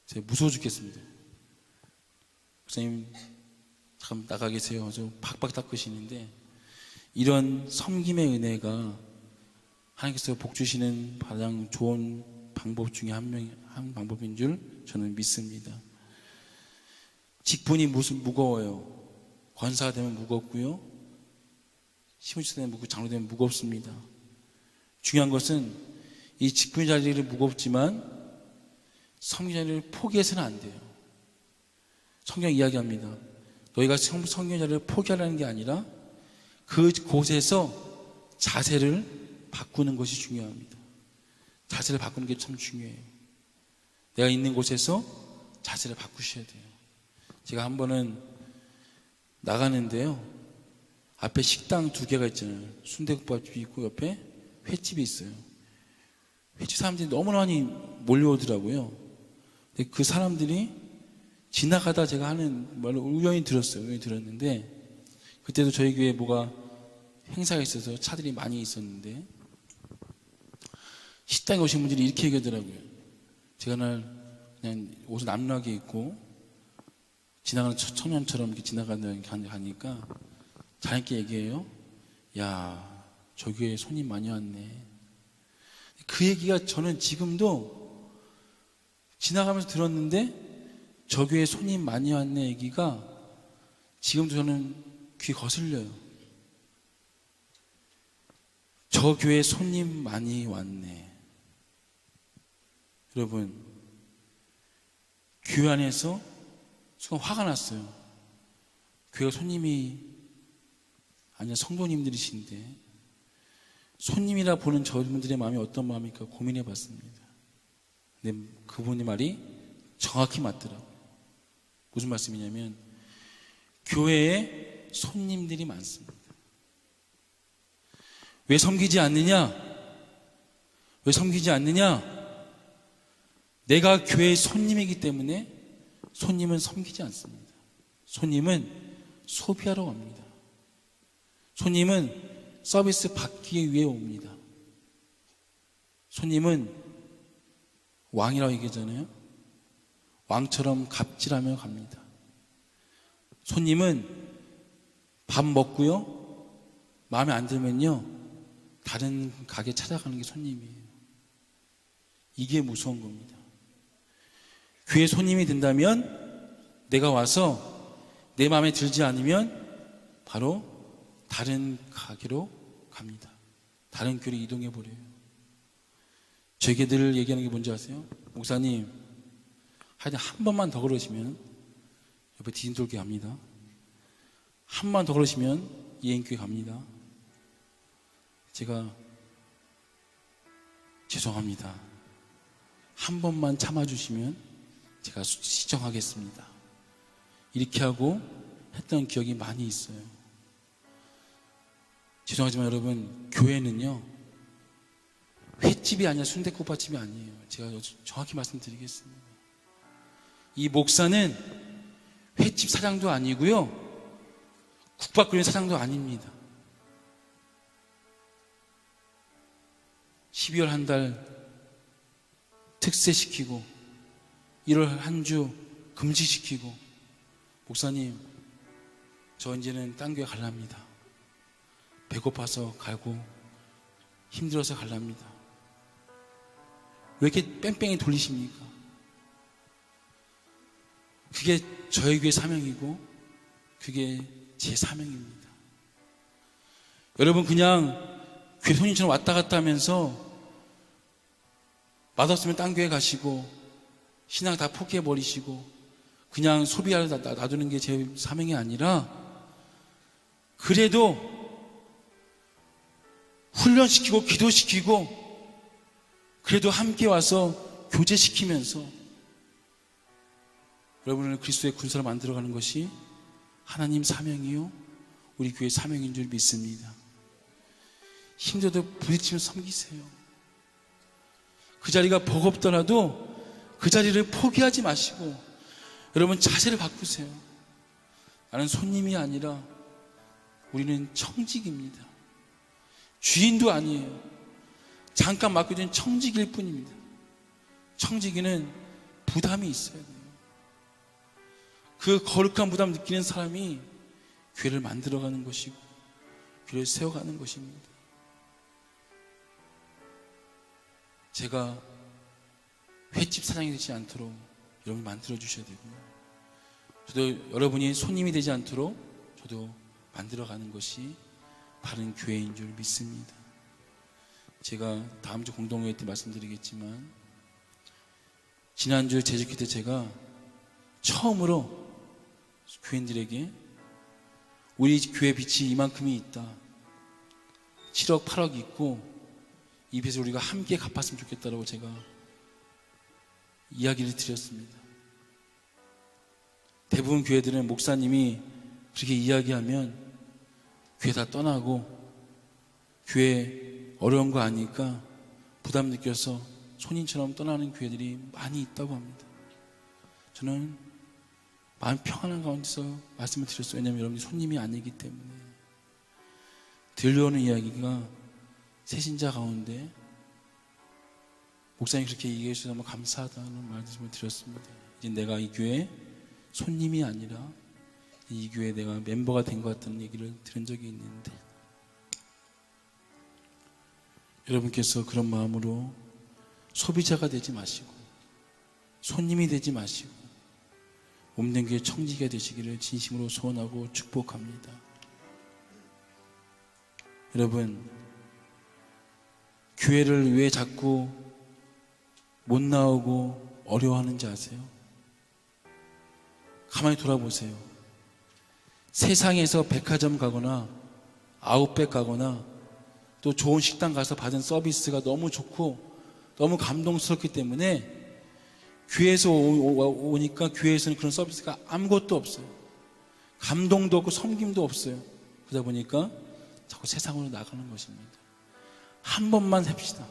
제가 무서워 죽겠습니다. 목사님 잠깐 나가 계세요. 저 박박 닦으시는데 이런 섬김의 은혜가 하나님께서 복 주시는 가장 좋은 방법 중에 한 방법인 줄 저는 믿습니다. 직분이 무거워요. 권사가 되면 무겁고요. 시무시대 되면 장로되면 무겁습니다. 중요한 것은 이 직분 자리를 무겁지만 성경 자리를 포기해서는 안 돼요. 성경 이야기합니다. 너희가 성경 자리를 포기하라는 게 아니라 그곳에서 자세를 바꾸는 것이 중요합니다. 자세를 바꾸는 게 참 중요해요. 내가 있는 곳에서 자세를 바꾸셔야 돼요. 제가 한 번은 나가는데요, 앞에 식당 2개가 있잖아요. 순대국밥집이 있고 옆에 횟집이 있어요. 횟집 사람들이 너무나 많이 몰려오더라고요. 근데 그 사람들이 지나가다 제가 하는 말을 우연히 들었어요. 우연히 들었는데, 그때도 저희 교회에 뭐가 행사가 있어서 차들이 많이 있었는데, 식당에 오신 분들이 이렇게 얘기하더라고요. 제가 날 그냥 옷을 남루하게 입고 지나가는 청년처럼 이렇게 가니까 자기께 얘기해요. 야, 저 교회에 손님 많이 왔네. 그 얘기가 저는 지금도 지나가면서 들었는데, 저 교회에 손님 많이 왔네 얘기가 지금도 저는 귀 거슬려요. 저 교회에 손님 많이 왔네. 여러분, 교회 안에서 순간 화가 났어요. 교회가 손님이 아니라 성도님들이신데 손님이라 보는 저분들의 마음이 어떤 마음일까 고민해 봤습니다. 근데 그분의 말이 정확히 맞더라고요. 무슨 말씀이냐면, 교회에 손님들이 많습니다. 왜 섬기지 않느냐? 왜 섬기지 않느냐? 내가 교회의 손님이기 때문에 손님은 섬기지 않습니다. 손님은 소비하러 갑니다. 손님은 서비스 받기 위해 옵니다. 손님은 왕이라고 얘기하잖아요. 왕처럼 갑질하며 갑니다. 손님은 밥 먹고요, 마음에 안 들면요 다른 가게 찾아가는 게 손님이에요. 이게 무서운 겁니다. 교회 손님이 된다면 내가 와서 내 마음에 들지 않으면 바로 다른 가게로 갑니다. 다른 교회로 이동해 버려요. 저에게 늘 얘기하는 게 뭔지 아세요? 목사님, 하여튼 한 번만 더 그러시면 옆에 디딤돌교 갑니다. 한 번 더 그러시면 이행교회 갑니다. 제가 죄송합니다. 한 번만 참아주시면 제가 시정하겠습니다. 이렇게 하고 했던 기억이 많이 있어요. 죄송하지만 여러분, 교회는요 횟집이 아니라 순댓국밥집이 아니에요. 제가 정확히 말씀드리겠습니다. 이 목사는 횟집 사장도 아니고요, 국밥 끓이는 사장도 아닙니다. 12월 한 달 특세시키고 1월 한 주 금지시키고, 목사님 저 이제는 딴 교회 갈랍니다. 배고파서 가고 힘들어서 갈랍니다. 왜 이렇게 뺑뺑이 돌리십니까? 그게 저희 교회 사명이고 그게 제 사명입니다. 여러분, 그냥 교회 손님처럼 왔다 갔다 하면서 맛없으면 딴 교회 가시고 신앙 다 포기해버리시고 그냥 소비하러 놔두는 게 제 사명이 아니라, 그래도 훈련시키고 기도시키고 그래도 함께 와서 교제시키면서 여러분을 그리스도의 군사로 만들어가는 것이 하나님 사명이요 우리 교회 사명인 줄 믿습니다. 힘들어도 부딪히며 섬기세요. 그 자리가 버겁더라도 그 자리를 포기하지 마시고 여러분 자세를 바꾸세요. 나는 손님이 아니라 우리는 청직입니다. 주인도 아니에요. 잠깐 맡겨진 청직일 뿐입니다. 청지기는 부담이 있어야 돼요. 그 거룩한 부담 느끼는 사람이 교회를 만들어가는 것이고 교회를 세워가는 것입니다. 제가 횟집 사장이 되지 않도록 여러분 만들어 주셔야 되고요. 저도 여러분이 손님이 되지 않도록 저도 만들어가는 것이 바른 교회인 줄 믿습니다. 제가 다음 주 공동회의 때 말씀드리겠지만 지난주 재직회 때 제가 처음으로 교인들에게 우리 교회 빚이 이만큼이 있다, 7억 8억 있고 이 빚을 우리가 함께 갚았으면 좋겠다라고 제가 이야기를 드렸습니다. 대부분 교회들은 목사님이 그렇게 이야기하면 교회 다 떠나고 교회 어려운 거 아니까 부담 느껴서 손님처럼 떠나는 교회들이 많이 있다고 합니다. 저는 마음 평안한 가운데서 말씀을 드렸어요. 왜냐하면 여러분이 손님이 아니기 때문에. 들려오는 이야기가 새신자 가운데 목사님이 그렇게 얘기해 주셔서 너무 감사하다는 말씀을 드렸습니다. 이제 내가 이 교회 손님이 아니라 이 교회에 내가 멤버가 된 것 같다는 얘기를 들은 적이 있는데, 여러분께서 그런 마음으로 소비자가 되지 마시고 손님이 되지 마시고 몸된 교회 청지기가 되시기를 진심으로 소원하고 축복합니다. 여러분, 교회를 왜 자꾸 못 나오고 어려워하는지 아세요? 가만히 돌아보세요. 세상에서 백화점 가거나 아웃백 가거나 또 좋은 식당 가서 받은 서비스가 너무 좋고 너무 감동스럽기 때문에 교회에서 오니까 교회에서는 그런 서비스가 아무것도 없어요. 감동도 없고 섬김도 없어요. 그러다 보니까 자꾸 세상으로 나가는 것입니다. 한 번만 합시다.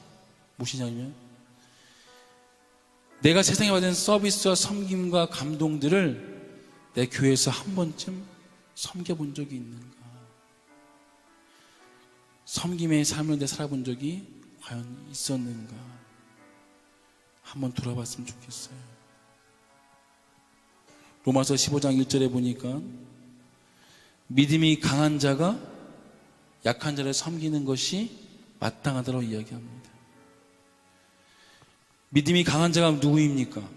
무엇이냐면 내가 세상에 받은 서비스와 섬김과 감동들을 내 교회에서 한 번쯤 섬겨본 적이 있는가? 섬김의 삶을 내 살아본 적이 과연 있었는가? 한번 돌아봤으면 좋겠어요. 로마서 15장 1절에 보니까 믿음이 강한 자가 약한 자를 섬기는 것이 마땅하다고 이야기합니다. 믿음이 강한 자가 누구입니까?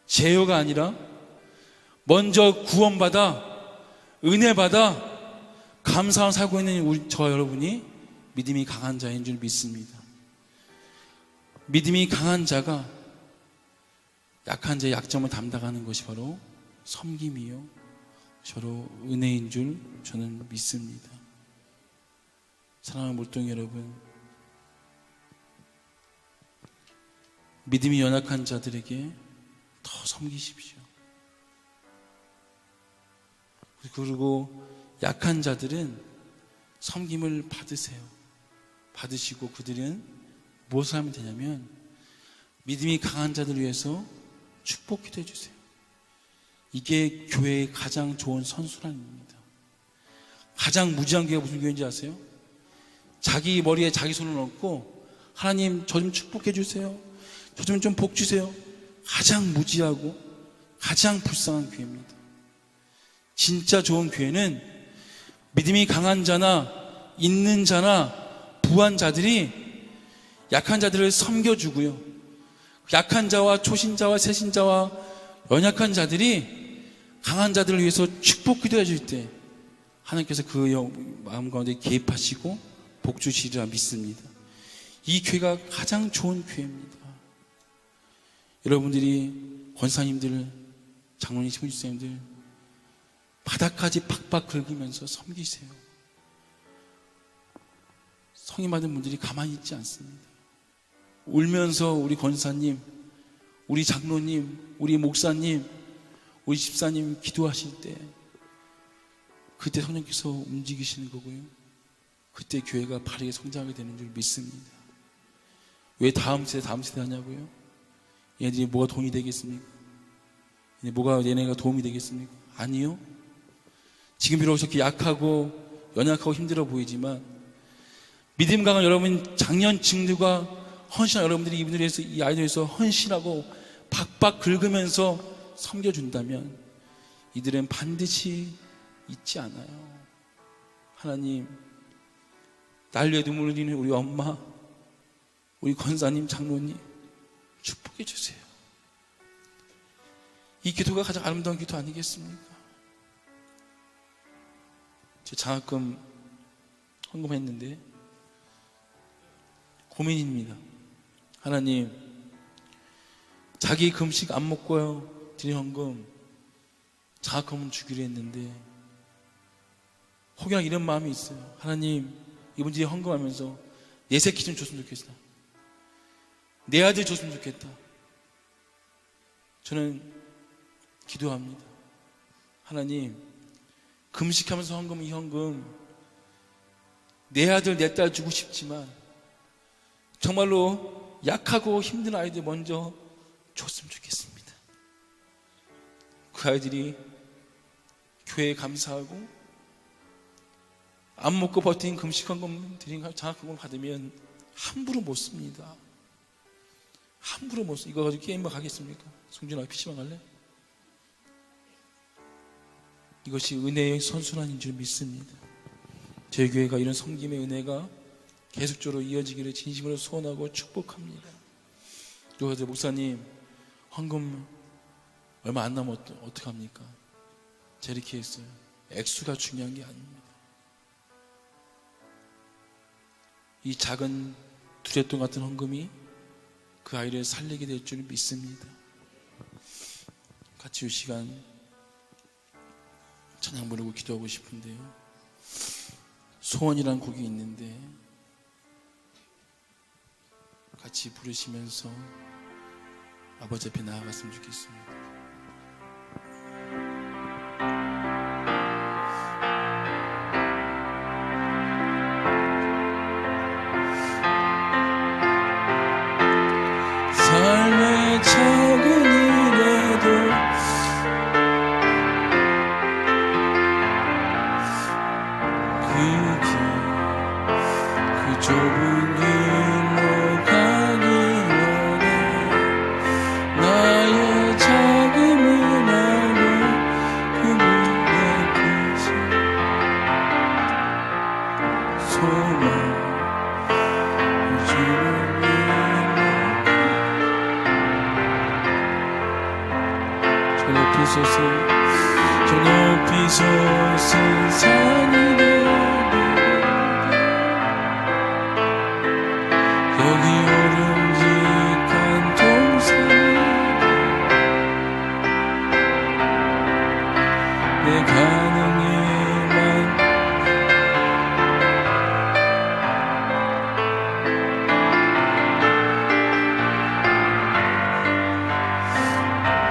제어가 아니라 먼저 구원받아 은혜받아 감사하며 살고 있는 저와 여러분이 믿음이 강한 자인 줄 믿습니다. 믿음이 강한 자가 약한 자의 약점을 담당하는 것이 바로 섬김이요, 바로 은혜인 줄 저는 믿습니다. 사랑하는 몰동이 여러분, 믿음이 연약한 자들에게 더 섬기십시오. 그리고 약한 자들은 섬김을 받으세요. 받으시고 그들은 무엇을 하면 되냐면 믿음이 강한 자들을 위해서 축복 기도해 주세요. 이게 교회의 가장 좋은 선순환입니다. 가장 무지한 교회가 무슨 교회인지 아세요? 자기 머리에 자기 손을 얹고 하나님 저 좀 축복해 주세요, 저 좀 복 주세요. 가장 무지하고 가장 불쌍한 교회입니다. 진짜 좋은 교회는 믿음이 강한 자나 있는 자나 부한 자들이 약한 자들을 섬겨주고요, 약한 자와 초신자와 새신자와 연약한 자들이 강한 자들을 위해서 축복 기도해 줄 때 하나님께서 그 마음 가운데 개입하시고 복 주시리라 믿습니다. 이 교회가 가장 좋은 교회입니다. 여러분들이 권사님들, 장로님, 신부님들 바닥까지 팍팍 긁으면서 섬기세요. 성인 받은 분들이 가만히 있지 않습니다. 울면서 우리 권사님, 우리 장로님, 우리 목사님, 우리 집사님 기도하실 때 그때 성령께서 움직이시는 거고요, 그때 교회가 바르게 성장하게 되는 줄 믿습니다. 왜 다음 세대 하냐고요? 얘네들이 뭐가 도움이 되겠습니까? 얘네가 도움이 되겠습니까? 아니요. 지금 비록 이렇게 약하고 연약하고 힘들어 보이지만 믿음 강한 여러분, 작년 증류가 헌신한 여러분들이 이분들에 대해서, 이 아이들에 대해서 헌신하고 박박 긁으면서 섬겨준다면 이들은 반드시 잊지 않아요. 하나님, 날 위해 눈물 흘리는 우리 엄마, 우리 권사님, 장로님 축복해 주세요. 이 기도가 가장 아름다운 기도 아니겠습니까? 제 장학금 헌금했는데 고민입니다. 하나님, 자기 금식 안 먹고요 드린 헌금 장학금은 주기로 했는데 혹여나 이런 마음이 있어요. 하나님, 이번 주에 헌금하면서 내 새끼 좀 줬으면 좋겠다. 내 아들 줬으면 좋겠다. 저는 기도합니다. 하나님, 금식하면서 헌금, 이 헌금 내 아들 내 딸 주고 싶지만 정말로 약하고 힘든 아이들 먼저 줬으면 좋겠습니다. 그 아이들이 교회에 감사하고 안 먹고 버틴 금식 헌금 드린 장학금을 받으면 함부로 못 씁니다. 함부로 못 씁니다. 이거 가지고 게임만 가겠습니까? 성준아, PC방 갈래? 이것이 은혜의 선순환인 줄 믿습니다. 저희 교회가 이런 섬김의 은혜가 계속적으로 이어지기를 진심으로 소원하고 축복합니다. 그래서 목사님, 헌금 얼마 안 남았 어떡합니까? 제가 이렇게 했어요. 액수가 중요한 게 아닙니다. 이 작은 두레돈 같은 헌금이 그 아이를 살리게 될 줄 믿습니다. 같이 이 시간 찬양 부르고 기도하고 싶은데요. 소원이란 곡이 있는데 같이 부르시면서 아버지 앞에 나아갔으면 좋겠습니다. 삶의 작은 일에도 그 좁은 길로 가기 원해. 나의 자금을 알고 그분의 크신 소망 주는 저 높이 솟은 산이 여기 오름직한 동산이 내 가능이만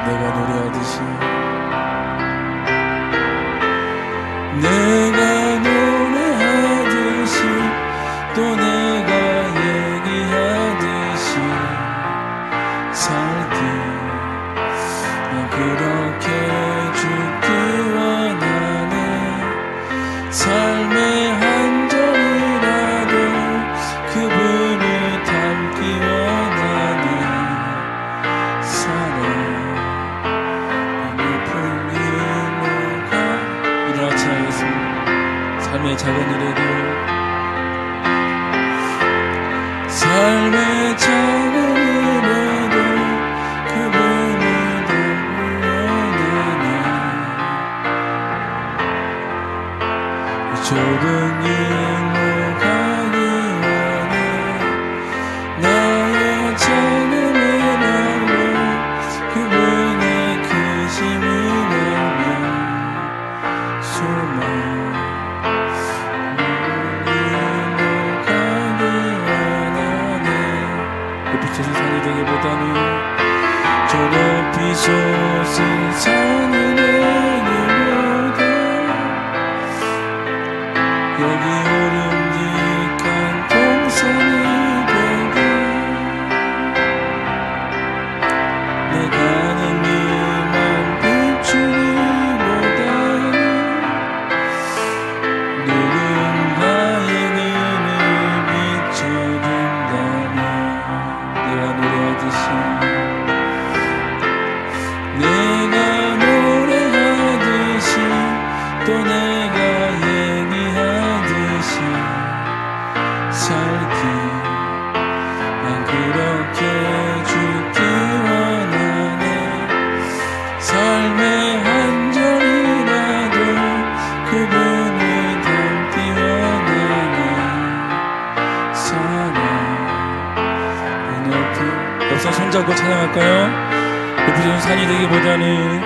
내가 노래하듯이 내가 노래하듯이 또 내가 얘기하듯이 살기 난 그렇게 죽기 원하네. 삶의 한 절이라도 그분을 닮기 원하네. 살아 높은 길로 가. 일어나 찬양하겠습니다. 삶의 작은 일에도 삶의 작은 일에도 그분을 닮기 원하네. 좁은 길로 가기 원해. 나의 작음을 알고 그분의 크심을 알며 소망 산이 되기보다는 저 높이 솟은 산이 되기보다 여기 오름직한 동산이 되게 내 가는 길만 비추기보다는 누군가의 눈을 비춰준다면 내가 노래하듯이 내가 붙잡고 찬양할까요? 높이는 산이 되기보다는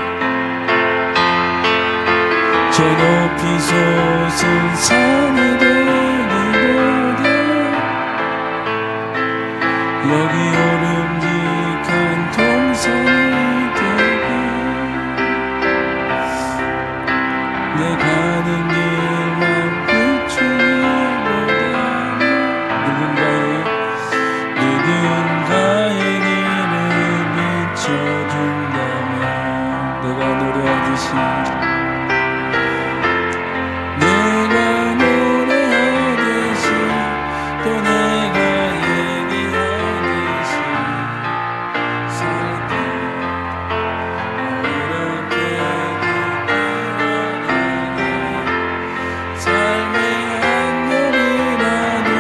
저 높이 솟은 산이 되기보다 여기 오름직한 동산이 되기 내 가는 길만 비추기보다 누군가의 길을 비춰준다면 내가 노래하듯이 또 내가 얘기하듯이 살게 이렇게 기뻐하네 삶의 한 걸이라도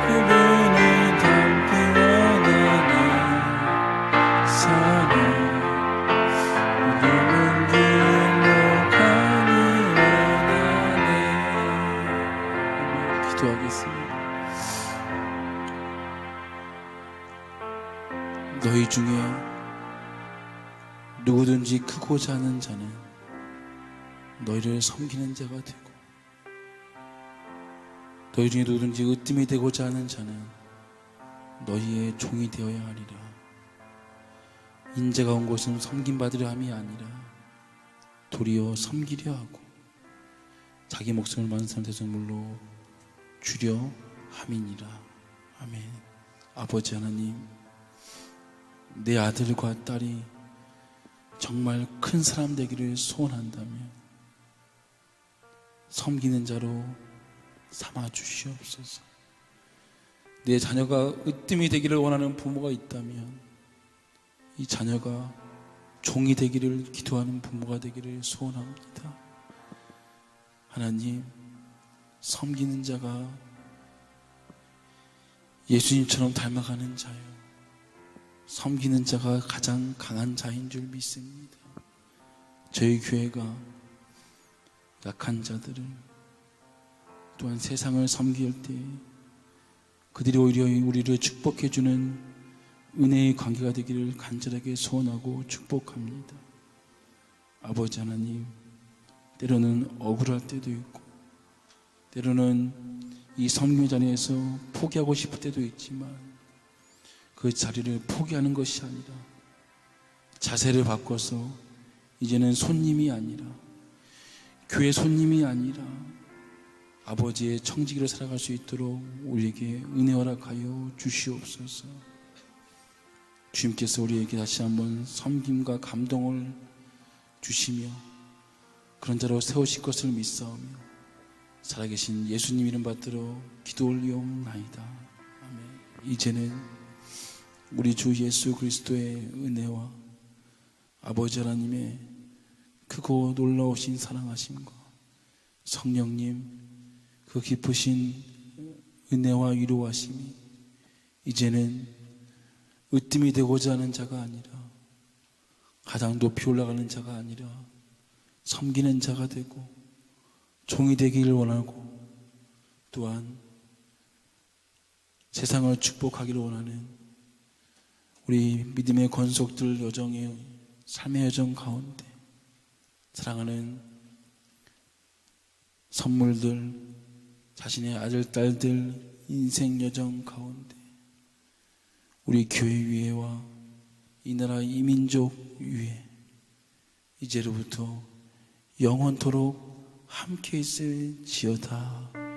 그분을 닮기 원하네 사랑 좁은 길로 가기 원하네. 기도하겠습니다. 너희 중에 누구든지 크고자 하는 자는 너희를 섬기는 자가 되고 너희 중에 누구든지 으뜸이 되고자 하는 자는 너희의 종이 되어야 하리라. 인자가 온 곳은 섬김받으려 함이 아니라 도리어 섬기려 하고 자기 목숨을 많은 사람 대성물로 주려 함이니라. 아멘. 아버지 하나님, 내 아들과 딸이 정말 큰 사람 되기를 소원한다면 섬기는 자로 삼아 주시옵소서. 내 자녀가 으뜸이 되기를 원하는 부모가 있다면 이 자녀가 종이 되기를 기도하는 부모가 되기를 소원합니다. 하나님, 섬기는 자가 예수님처럼 닮아가는 자요, 섬기는 자가 가장 강한 자인 줄 믿습니다. 저희 교회가 약한 자들을 또한 세상을 섬길 때 그들이 오히려 우리를 축복해주는 은혜의 관계가 되기를 간절하게 소원하고 축복합니다. 아버지 하나님, 때로는 억울할 때도 있고 때로는 이 섬김의 자리에서 포기하고 싶을 때도 있지만 그 자리를 포기하는 것이 아니라 자세를 바꿔서 이제는 손님이 아니라 교회 손님이 아니라 아버지의 청지기로 살아갈 수 있도록 우리에게 은혜 허락하여 주시옵소서. 주님께서 우리에게 다시 한번 섬김과 감동을 주시며 그런 자로 세우실 것을 믿사오며 살아계신 예수님 이름 받들어 기도 올리옵나이다. 아멘. 이제는 우리 주 예수 그리스도의 은혜와 아버지 하나님의 크고 놀라우신 사랑하심과 성령님 그 깊으신 은혜와 위로하심이 이제는 으뜸이 되고자 하는 자가 아니라 가장 높이 올라가는 자가 아니라 섬기는 자가 되고 종이 되기를 원하고 또한 세상을 축복하기를 원하는 우리 믿음의 권속들 여정의 삶의 여정 가운데 사랑하는 선물들, 자신의 아들, 딸들 인생 여정 가운데 우리 교회 위에와 이 나라 이 민족 위에 이제로부터 영원토록 함께 있을지어다.